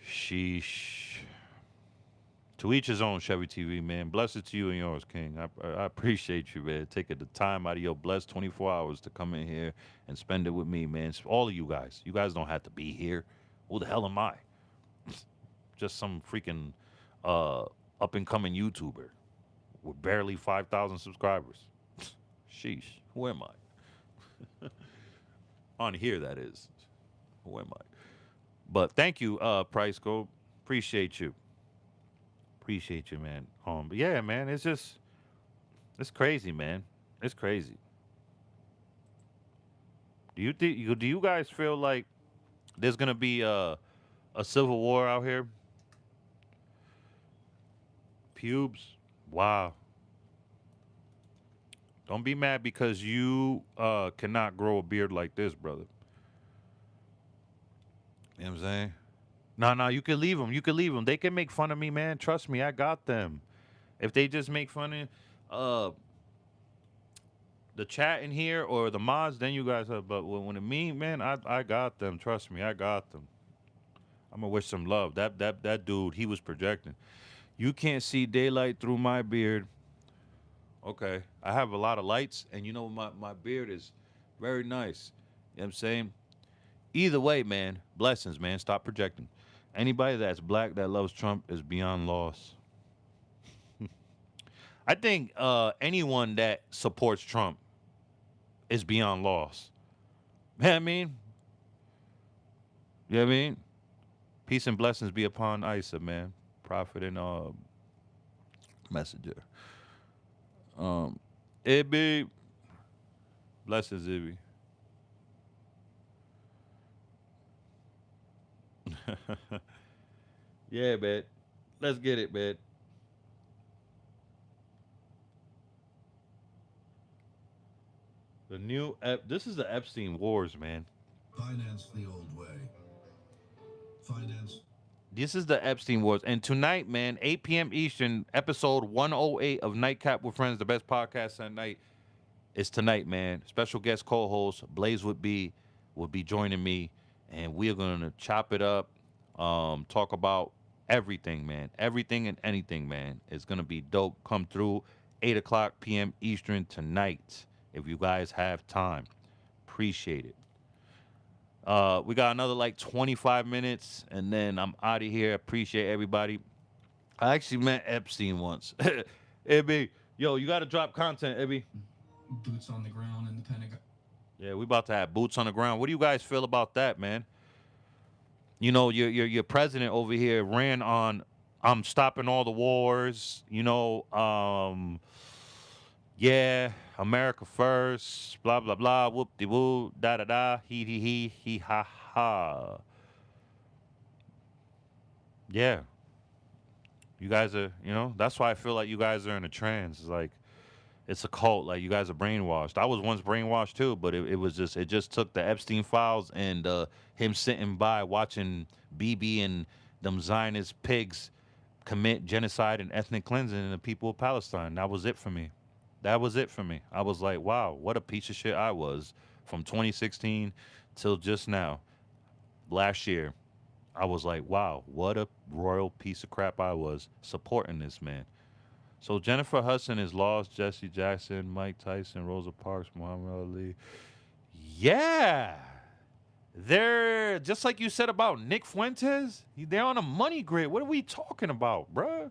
Sheesh. To each his own, Chevy TV, man. Blessed to you and yours, King. I appreciate you, man. Taking the time out of your blessed 24 hours to come in here and spend it with me, man. It's all of you guys. You guys don't have to be here. Who the hell am I? Just some freaking up and coming YouTuber with barely 5,000 subscribers. Sheesh. Who am I? On here, that is. Who am I? But thank you, Price Go. Appreciate you. Appreciate you, man. But yeah, man, it's crazy, man. It's crazy. Do you guys feel like there's gonna be a civil war out here? Pubes, wow. Don't be mad because you cannot grow a beard like this, brother. You know what I'm saying? No, you can leave them. You can leave them. They can make fun of me, man. Trust me, I got them. If they just make fun of the chat in here or the mods, then you guys have. But when it me, man, I got them. Trust me, I got them. I'm gonna wish some love. That dude, he was projecting. You can't see daylight through my beard. Okay, I have a lot of lights, and you know my beard is very nice. You know what I'm saying? Either way, man, blessings, man. Stop projecting. Anybody that's black that loves Trump is beyond loss. I think anyone that supports Trump is beyond loss. You know what I mean? You know what I mean? Peace and blessings be upon Isa, man. Prophet and messenger. Ibby. Blessings, Ibby. Yeah, man. Let's get it, man. The new this is the Epstein Wars, man. Finance the old way. Finance. This is the Epstein Wars. And tonight, man, 8 p.m. Eastern, episode 108 of Nightcap with Friends, the best podcast at night, is tonight, man. Special guest co-host Blaze would be joining me. and we are gonna chop it up, talk about everything, man. Everything and anything, man. It's gonna be dope. Come through 8 o'clock p.m. Eastern tonight. If you guys have time. Appreciate it. We got another like 25 minutes and then I'm out of here. Appreciate everybody. I actually met Epstein once. Ibby, yo, you gotta drop content, Ibby. Boots on the ground in the Pentagon. Yeah, we about to have boots on the ground. What do you guys feel about that, man? You know, your president over here ran on I'm stopping all the wars, yeah, America first, blah blah blah, whoop de woo, da da da, he ha ha. Yeah. You guys are, that's why I feel like you guys are in a trance. It's like it's a cult. Like you guys are brainwashed. I was once brainwashed too, but it just took the Epstein files and him sitting by watching BB and them Zionist pigs commit genocide and ethnic cleansing in the people of Palestine. That was it for me. That was it for me. I was like, wow, what a piece of shit I was from 2016 till just now, last year. I was like, wow, what a royal piece of crap I was supporting this man. So Jennifer Hudson is lost, Jesse Jackson, Mike Tyson, Rosa Parks, Muhammad Ali. Yeah. They're just like you said about Nick Fuentes. They're on a money grid. What are we talking about, bruh?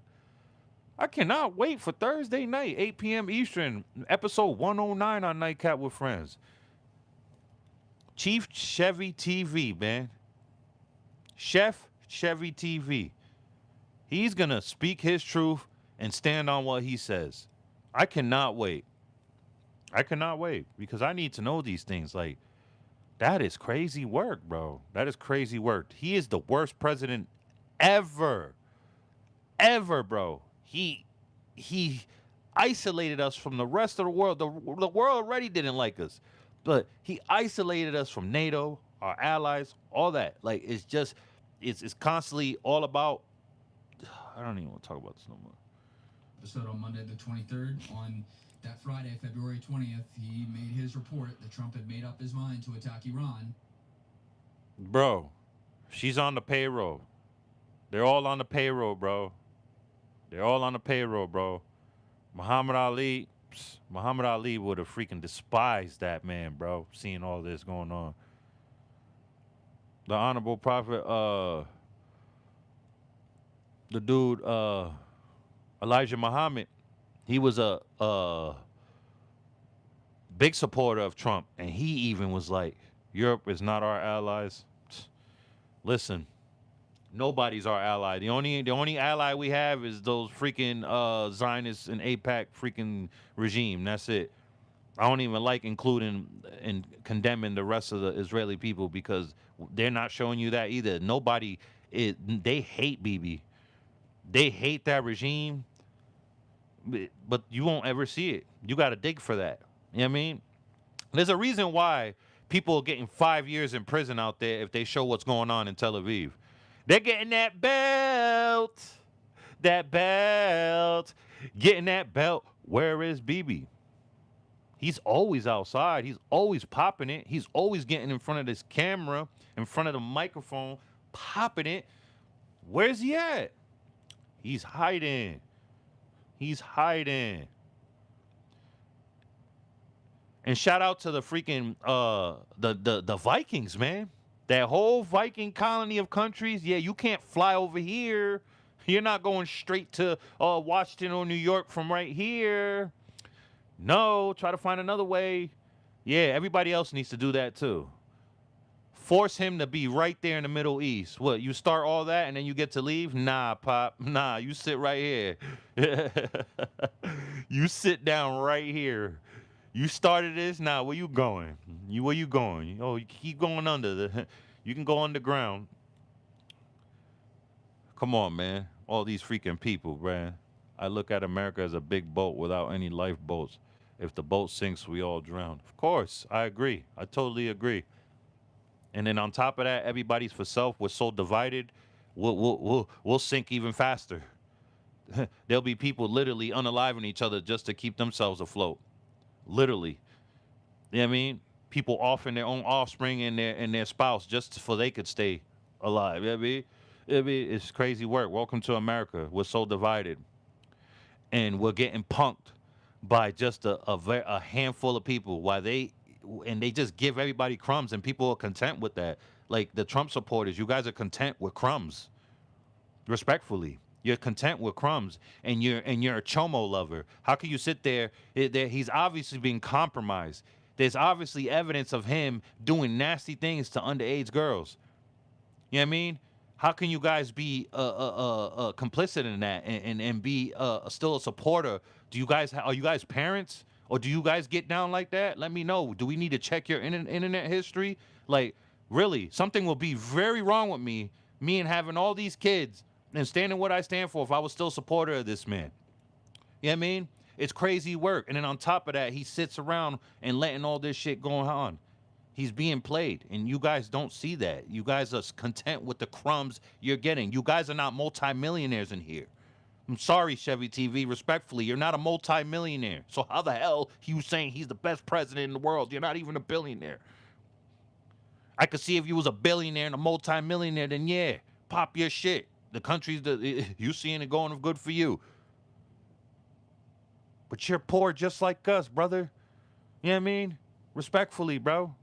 I cannot wait for Thursday night, 8 p.m. Eastern, episode 109 on Nightcap with Friends. Chief Chevy TV, man. Chef Chevy TV. He's going to speak his truth and stand on what he says. I cannot wait. I cannot wait because I need to know these things. Like, that is crazy work, bro. That is crazy work. He is the worst president ever. Ever, bro. He isolated us from the rest of the world. The world already didn't like us. But he isolated us from NATO, our allies, all that. Like, it's just, it's constantly all about, I don't even want to talk about this no more. Episode on Monday the 23rd. On that Friday, February 20th, he made his report that Trump had made up his mind to attack Iran. Bro, she's on the payroll. They're all on the payroll, bro. They're all on the payroll, bro. Muhammad Ali would have freaking despised that man, bro, seeing all this going on. The Honorable Prophet, the dude, Elijah Muhammad, he was a big supporter of Trump, and he even was like, Europe is not our allies. Listen, nobody's our ally. The only ally we have is those freaking Zionists and AIPAC freaking regime. That's it. I don't even like including and condemning the rest of the Israeli people because they're not showing you that either. They hate Bibi. They hate that regime, but you won't ever see it. You got to dig for that. You know what I mean? There's a reason why people are getting 5 years in prison out there if they show what's going on in Tel Aviv. They're getting that belt. Getting that belt. Where is Bibi? He's always outside. He's always popping it. He's always getting in front of this camera, in front of the microphone, popping it. Where's he at? He's hiding. And shout out to the freaking the Vikings, man. That whole Viking colony of countries. Yeah, you can't fly over here. You're not going straight to Washington or New York from right here. No, try to find another way. Yeah, everybody else needs to do that too. Force him to be right there in the Middle East. What, you start all that and then you get to leave? Nah, Pop. Nah, you sit right here. You sit down right here. You started this. Nah, where you going? Where you going? Oh, you keep going under. You can go underground. Come on, man. All these freaking people, man. I look at America as a big boat without any lifeboats. If the boat sinks, we all drown. Of course, I agree. I totally agree. And then on top of that, everybody's for self. We're so divided. We'll sink even faster. There'll be people literally unaliving each other just to keep themselves afloat. Literally. You know what I mean? people offering their own offspring and their spouse just for they could stay alive. You know what I mean? It's crazy work. Welcome to America. We're so divided, and we're getting punked by just a handful of people. Why they just give everybody crumbs, and people are content with that. Like the Trump supporters, you guys are content with crumbs. Respectfully, you're content with crumbs, and you're a chomo lover. How can you sit there? He's obviously being compromised. There's obviously evidence of him doing nasty things to underage girls. You know what I mean? How can you guys be complicit in that and be still a supporter? Do you guys are you guys parents, or do you guys get down like that? Let me know. Do we need to check your internet history? Like, really, something will be very wrong with me and having all these kids and standing what I stand for if I was still a supporter of this man. You know what I mean? It's crazy work. And then on top of that, he sits around and letting all this shit go on. He's being played, and you guys don't see that. You guys are content with the crumbs you're getting. You guys are not multimillionaires in here. I'm sorry, Chevy TV, respectfully, you're not a multimillionaire. So how the hell you saying he's the best president in the world? You're not even a billionaire. I could see if you was a billionaire and a multimillionaire, then yeah, pop your shit. The country's you seeing it going good for you. But you're poor just like us, brother. You know what I mean? Respectfully, bro.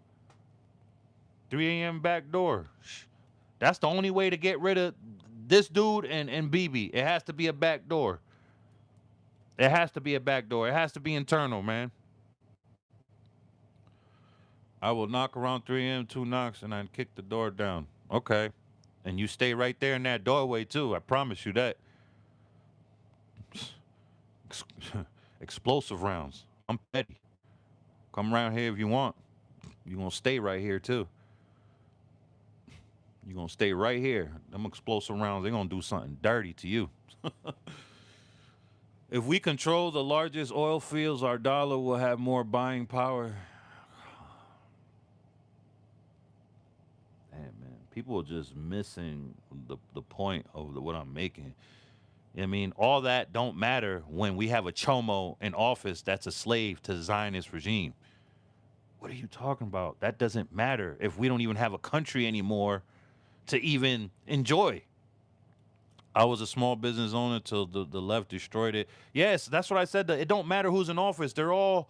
3 a.m. back door. That's the only way to get rid of this dude and BB. It has to be a back door. It has to be a back door. It has to be internal, man. I will knock around 3 a.m., 2 knocks, and I'd kick the door down. Okay. And you stay right there in that doorway, too. I promise you that. Explosive rounds. I'm petty. Come around here if you want. You're going to stay right here, too. You're going to stay right here. Them explosive rounds, they're going to do something dirty to you. If we control the largest oil fields, our dollar will have more buying power. Damn, man. People are just missing the point of what I'm making. I mean, all that don't matter when we have a chomo in office that's a slave to the Zionist regime. What are you talking about? That doesn't matter if we don't even have a country anymore to even enjoy. I was a small business owner till the left destroyed it. Yes, that's what I said. It don't matter who's in office. They're all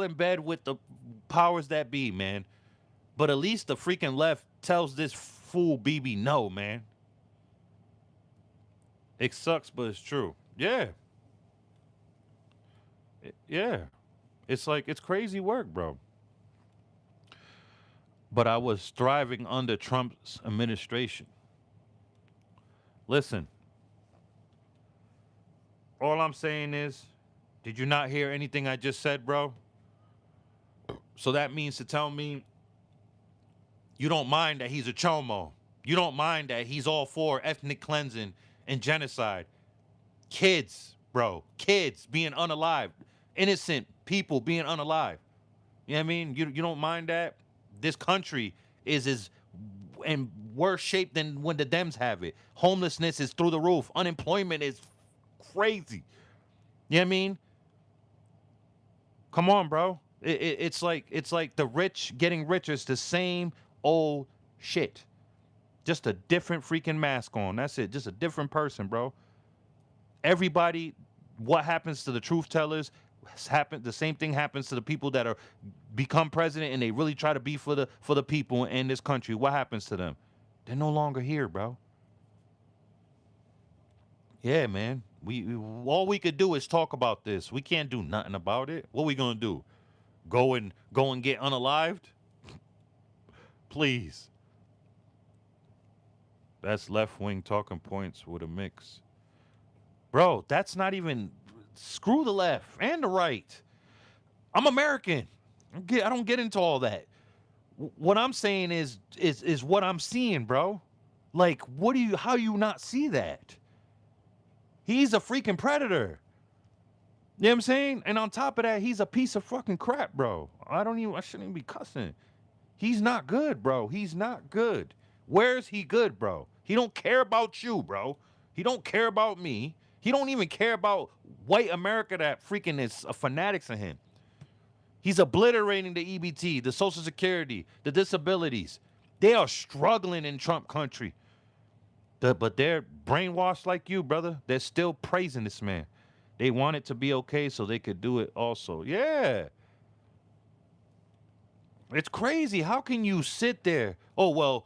in bed with the powers that be, man. But at least the freaking left tells this fool BB no, man. It sucks, but it's true. Yeah. Yeah. It's like, it's crazy work, bro. But I was thriving under Trump's administration. Listen. All I'm saying is, did you not hear anything I just said, bro? So that means to tell me you don't mind that he's a chomo. You don't mind that he's all for ethnic cleansing and genocide. Kids, bro. Kids being unalive. Innocent people being unalive. You know what I mean? You don't mind that? This country is as in worse shape than when the Dems have it. Homelessness is through the roof. Unemployment is crazy. You know what I mean? Come on, bro. It's like the rich getting richer. It's the same old shit. Just a different freaking mask on. That's it. Just a different person, bro. Everybody, what happens to the truth tellers? The same thing happens to the people that are become president and they really try to be for the people in this country. What happens to them? They're no longer here, bro. Yeah, man. We all we could do is talk about this. We can't do nothing about it. What we gonna do? Go and get unalived? Please. That's left wing talking points with a mix. Bro, that's not even. Screw the left and the right. I'm American. I don't get into all that. What I'm saying is what I'm seeing, bro. Like, how you not see that? He's a freaking predator. You know what I'm saying? And on top of that, he's a piece of fucking crap, bro. I shouldn't even be cussing. He's not good, bro. He's not good. Where's he good, bro? He don't care about you, bro. He don't care about me. He don't even care about white America that freaking is fanatics of him. He's obliterating the EBT, the Social Security, the disabilities. They are struggling in Trump country. But they're brainwashed like you, brother. They're still praising this man. They want it to be okay so they could do it also. Yeah. It's crazy. How can you sit there? Oh, well,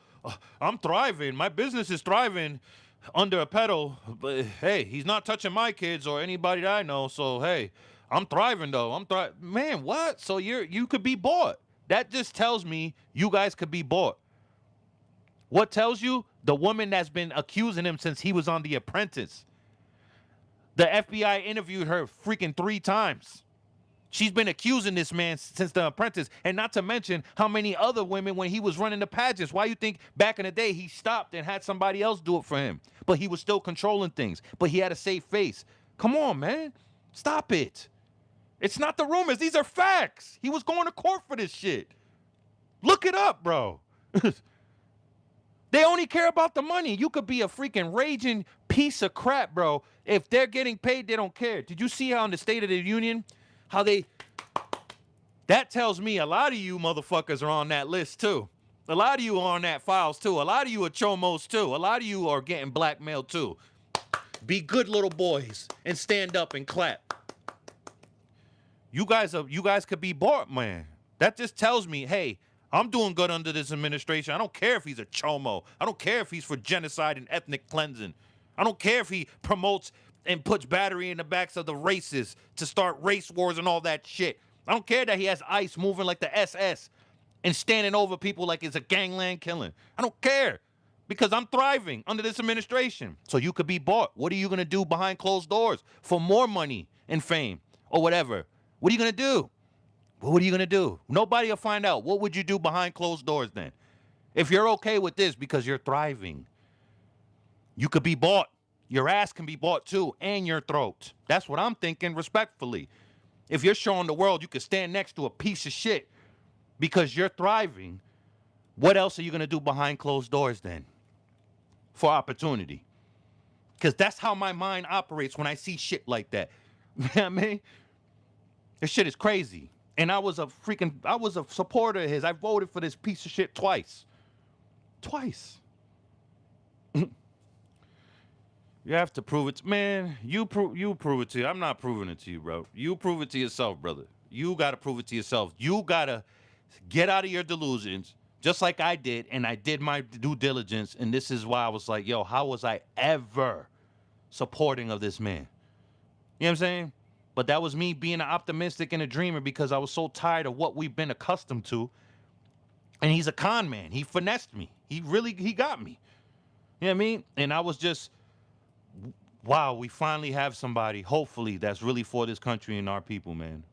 I'm thriving. My business is thriving under a pedal. But hey, he's not touching my kids or anybody that I know. So, hey, I'm thriving, though. Man, what? So you could be bought. That just tells me you guys could be bought. What tells you? The woman that's been accusing him since he was on The Apprentice. The FBI interviewed her freaking 3 times. She's been accusing this man since The Apprentice. And not to mention how many other women when he was running the pageants. Why you think back in the day he stopped and had somebody else do it for him? But he was still controlling things. But he had a safe face. Come on, man. Stop it. It's not the rumors. These are facts. He was going to court for this shit. Look it up, bro. They only care about the money. You could be a freaking raging piece of crap, bro. If they're getting paid, they don't care. Did you see how in the State of the Union, how they... That tells me a lot of you motherfuckers are on that list, too. A lot of you are on that files, too. A lot of you are chomos, too. A lot of you are getting blackmailed, too. Be good little boys and stand up and clap. You guys could be bought, man. That just tells me, hey, I'm doing good under this administration. I don't care if he's a chomo. I don't care if he's for genocide and ethnic cleansing. I don't care if he promotes and puts battery in the backs of the racists to start race wars and all that shit. I don't care that he has ICE moving like the SS and standing over people like it's a gangland killing. I don't care because I'm thriving under this administration. So you could be bought. What are you going to do behind closed doors for more money and fame or whatever? What are you going to do? What are you going to do? Nobody will find out. What would you do behind closed doors then? If you're okay with this because you're thriving, you could be bought. Your ass can be bought too, and your throat. That's what I'm thinking, respectfully. If you're showing the world you can stand next to a piece of shit because you're thriving, what else are you going to do behind closed doors then? For opportunity. Because that's how my mind operates when I see shit like that. You know what I mean? This shit is crazy. And I was a supporter of his. I voted for this piece of shit twice. Twice. You have to prove it. Man, you prove it to you. I'm not proving it to you, bro. You prove it to yourself, brother. You got to prove it to yourself. You got to get out of your delusions, just like I did, and I did my due diligence, and this is why I was like, yo, how was I ever supporting of this man? You know what I'm saying? But that was me being an optimistic and a dreamer because I was so tired of what we've been accustomed to. And he's a con man. He finessed me. He got me. You know what I mean? And I was just, wow, we finally have somebody, hopefully, that's really for this country and our people, man.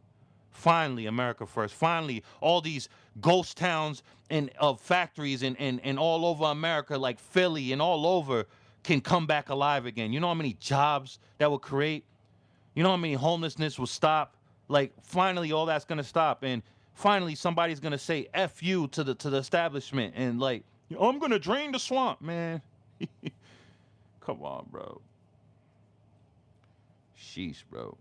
Finally, America first. Finally, all these ghost towns and of factories and all over America, like Philly and all over, can come back alive again. You know how many jobs that would create? You know how many homelessness will stop? Like, finally, all that's going to stop. And finally, somebody's going to say F you to the establishment. And, like, I'm going to drain the swamp, man. Come on, bro. Sheesh, bro.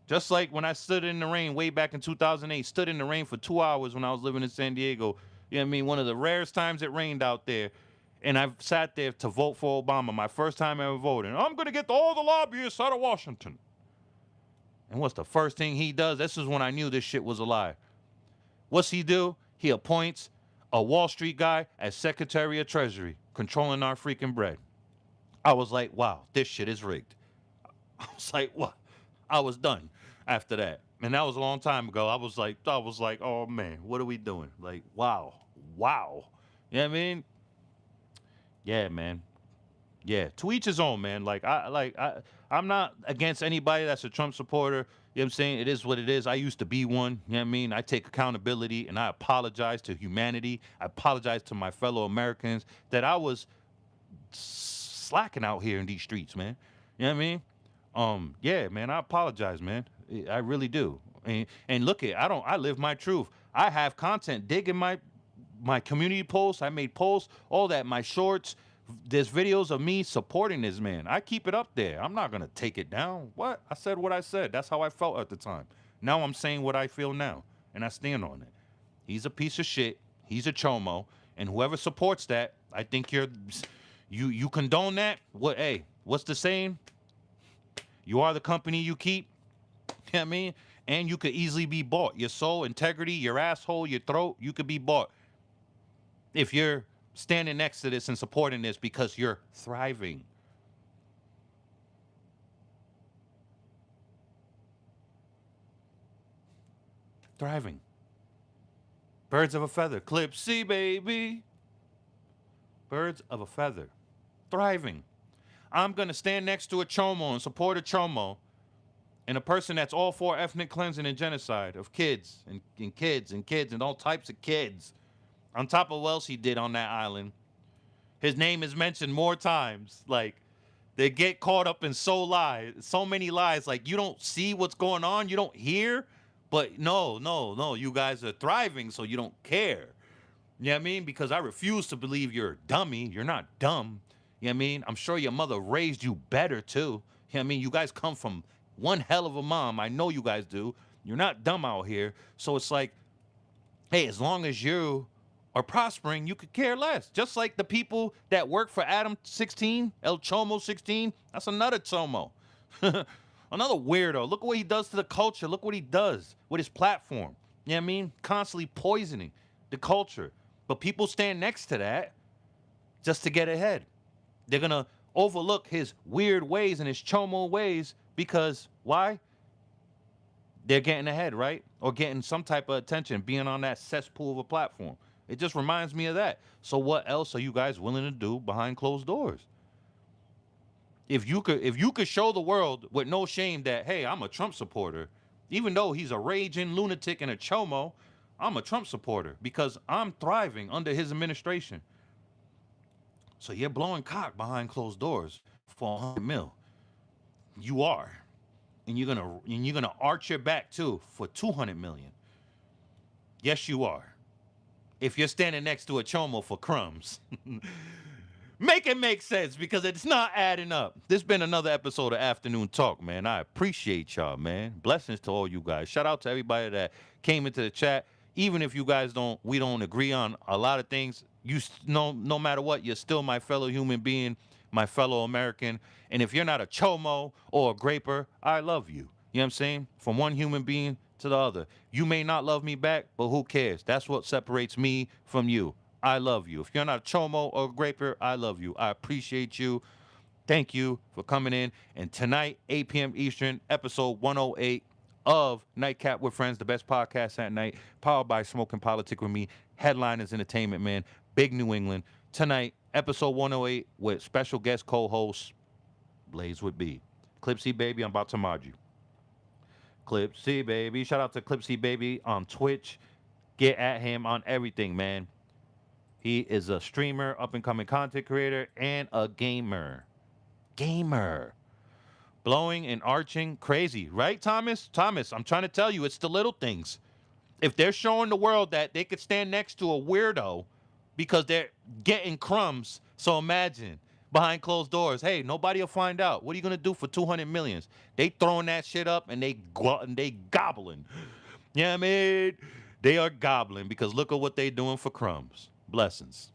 Just like when I stood in the rain way back in 2008, stood in the rain for 2 hours when I was living in San Diego. You know what I mean? One of the rarest times it rained out there. And I've sat there to vote for Obama, my first time ever voting. I'm going to get all the lobbyists out of Washington. And what's the first thing he does? This is when I knew this shit was a lie. What's he do? He appoints a Wall Street guy as Secretary of Treasury, controlling our freaking bread. I was like, wow, this shit is rigged. I was like, what? I was done after that. And that was a long time ago. I was like, oh man, what are we doing? Like, wow. You know what I mean? Yeah, man. Yeah, to each his own, man. I'm not against anybody that's a Trump supporter. You know what I'm saying? It is what it is. I used to be one. You know what I mean? I take accountability and I apologize to humanity. I apologize to my fellow Americans that I was slacking out here in these streets, man. You know what I mean? Yeah, man, I apologize, man. I really do. And look I live my truth. I have content. Dig in my community posts. I made posts, all that, my shorts. There's videos of me supporting this man. I keep it up there. I'm not going to take it down. What? I said what I said. That's how I felt at the time. Now I'm saying what I feel now. and I stand on it. He's a piece of shit. He's a chomo, and whoever supports that, I think you condone that. What? Hey, what's the saying? You are the company you keep. You know what I mean? And you could easily be bought. Your soul, integrity, your asshole, your throat, you could be bought. If you're standing next to this and supporting this because you're thriving. Thriving. Birds of a feather. Clipsy, baby. Birds of a feather. Thriving. I'm going to stand next to a chomo and support a chomo and a person that's all for ethnic cleansing and genocide of kids and kids and kids and all types of kids. On top of what else he did on that island. His name is mentioned more times. Like, they get caught up in so many lies. Like, you don't see what's going on. You don't hear. But no. You guys are thriving, so you don't care. You know what I mean? Because I refuse to believe you're a dummy. You're not dumb. You know what I mean? I'm sure your mother raised you better, too. You know what I mean? You guys come from one hell of a mom. I know you guys do. You're not dumb out here. So it's like, hey, as long as you are prospering, you could care less. Just like the people that work for Adam 16, El Chomo 16, that's another Chomo. Another weirdo. Look what he does to the culture. Look what he does with his platform. You know what I mean? Constantly poisoning the culture. But people stand next to that just to get ahead. They're going to overlook his weird ways and his chomo ways because why? They're getting ahead, right? Or getting some type of attention, being on that cesspool of a platform. It just reminds me of that. So what else are you guys willing to do behind closed doors? If you could show the world with no shame that, hey, I'm a Trump supporter, even though he's a raging lunatic and a chomo, I'm a Trump supporter because I'm thriving under his administration. So you're blowing cock behind closed doors for 100 mil. You are. And you're gonna arch your back too for 200 million. Yes, you are. If you're standing next to a chomo for crumbs. Make it make sense because it's not adding up. This has been another episode of Afternoon Talk, man. I appreciate y'all, man. Blessings to all you guys. Shout out to everybody that came into the chat. Even if you guys we don't agree on a lot of things, no matter what, you're still my fellow human being, my fellow American. And if you're not a chomo or a graper, I love you. You know what I'm saying? From one human being to the other. You may not love me back, but who cares? That's what separates me from you. I love you. If you're not a chomo or a graper, I love you. I appreciate you. Thank you for coming in. And tonight, 8 p.m. Eastern, episode 108 of Nightcap with Friends, the best podcast at night, powered by Smoking Politic with me, Headliners Entertainment, man, Big New England. Tonight, episode 108 with special guest co-host, Blaze with B. Clipsy Baby, I'm about to mod you. Clipsy Baby. Shout out to Clipsy Baby on Twitch. Get at him on everything, man. He is a streamer, up-and-coming content creator, and a gamer. Blowing and arching, crazy. Right, Thomas? Thomas, I'm trying to tell you, it's the little things. If they're showing the world that they could stand next to a weirdo because they're getting crumbs, so imagine, behind closed doors, hey, nobody will find out. What are you going to do for 200 millions? They throwing that shit up and they gobbling. You know what I mean? They are gobbling because look at what they doing for crumbs. Blessings.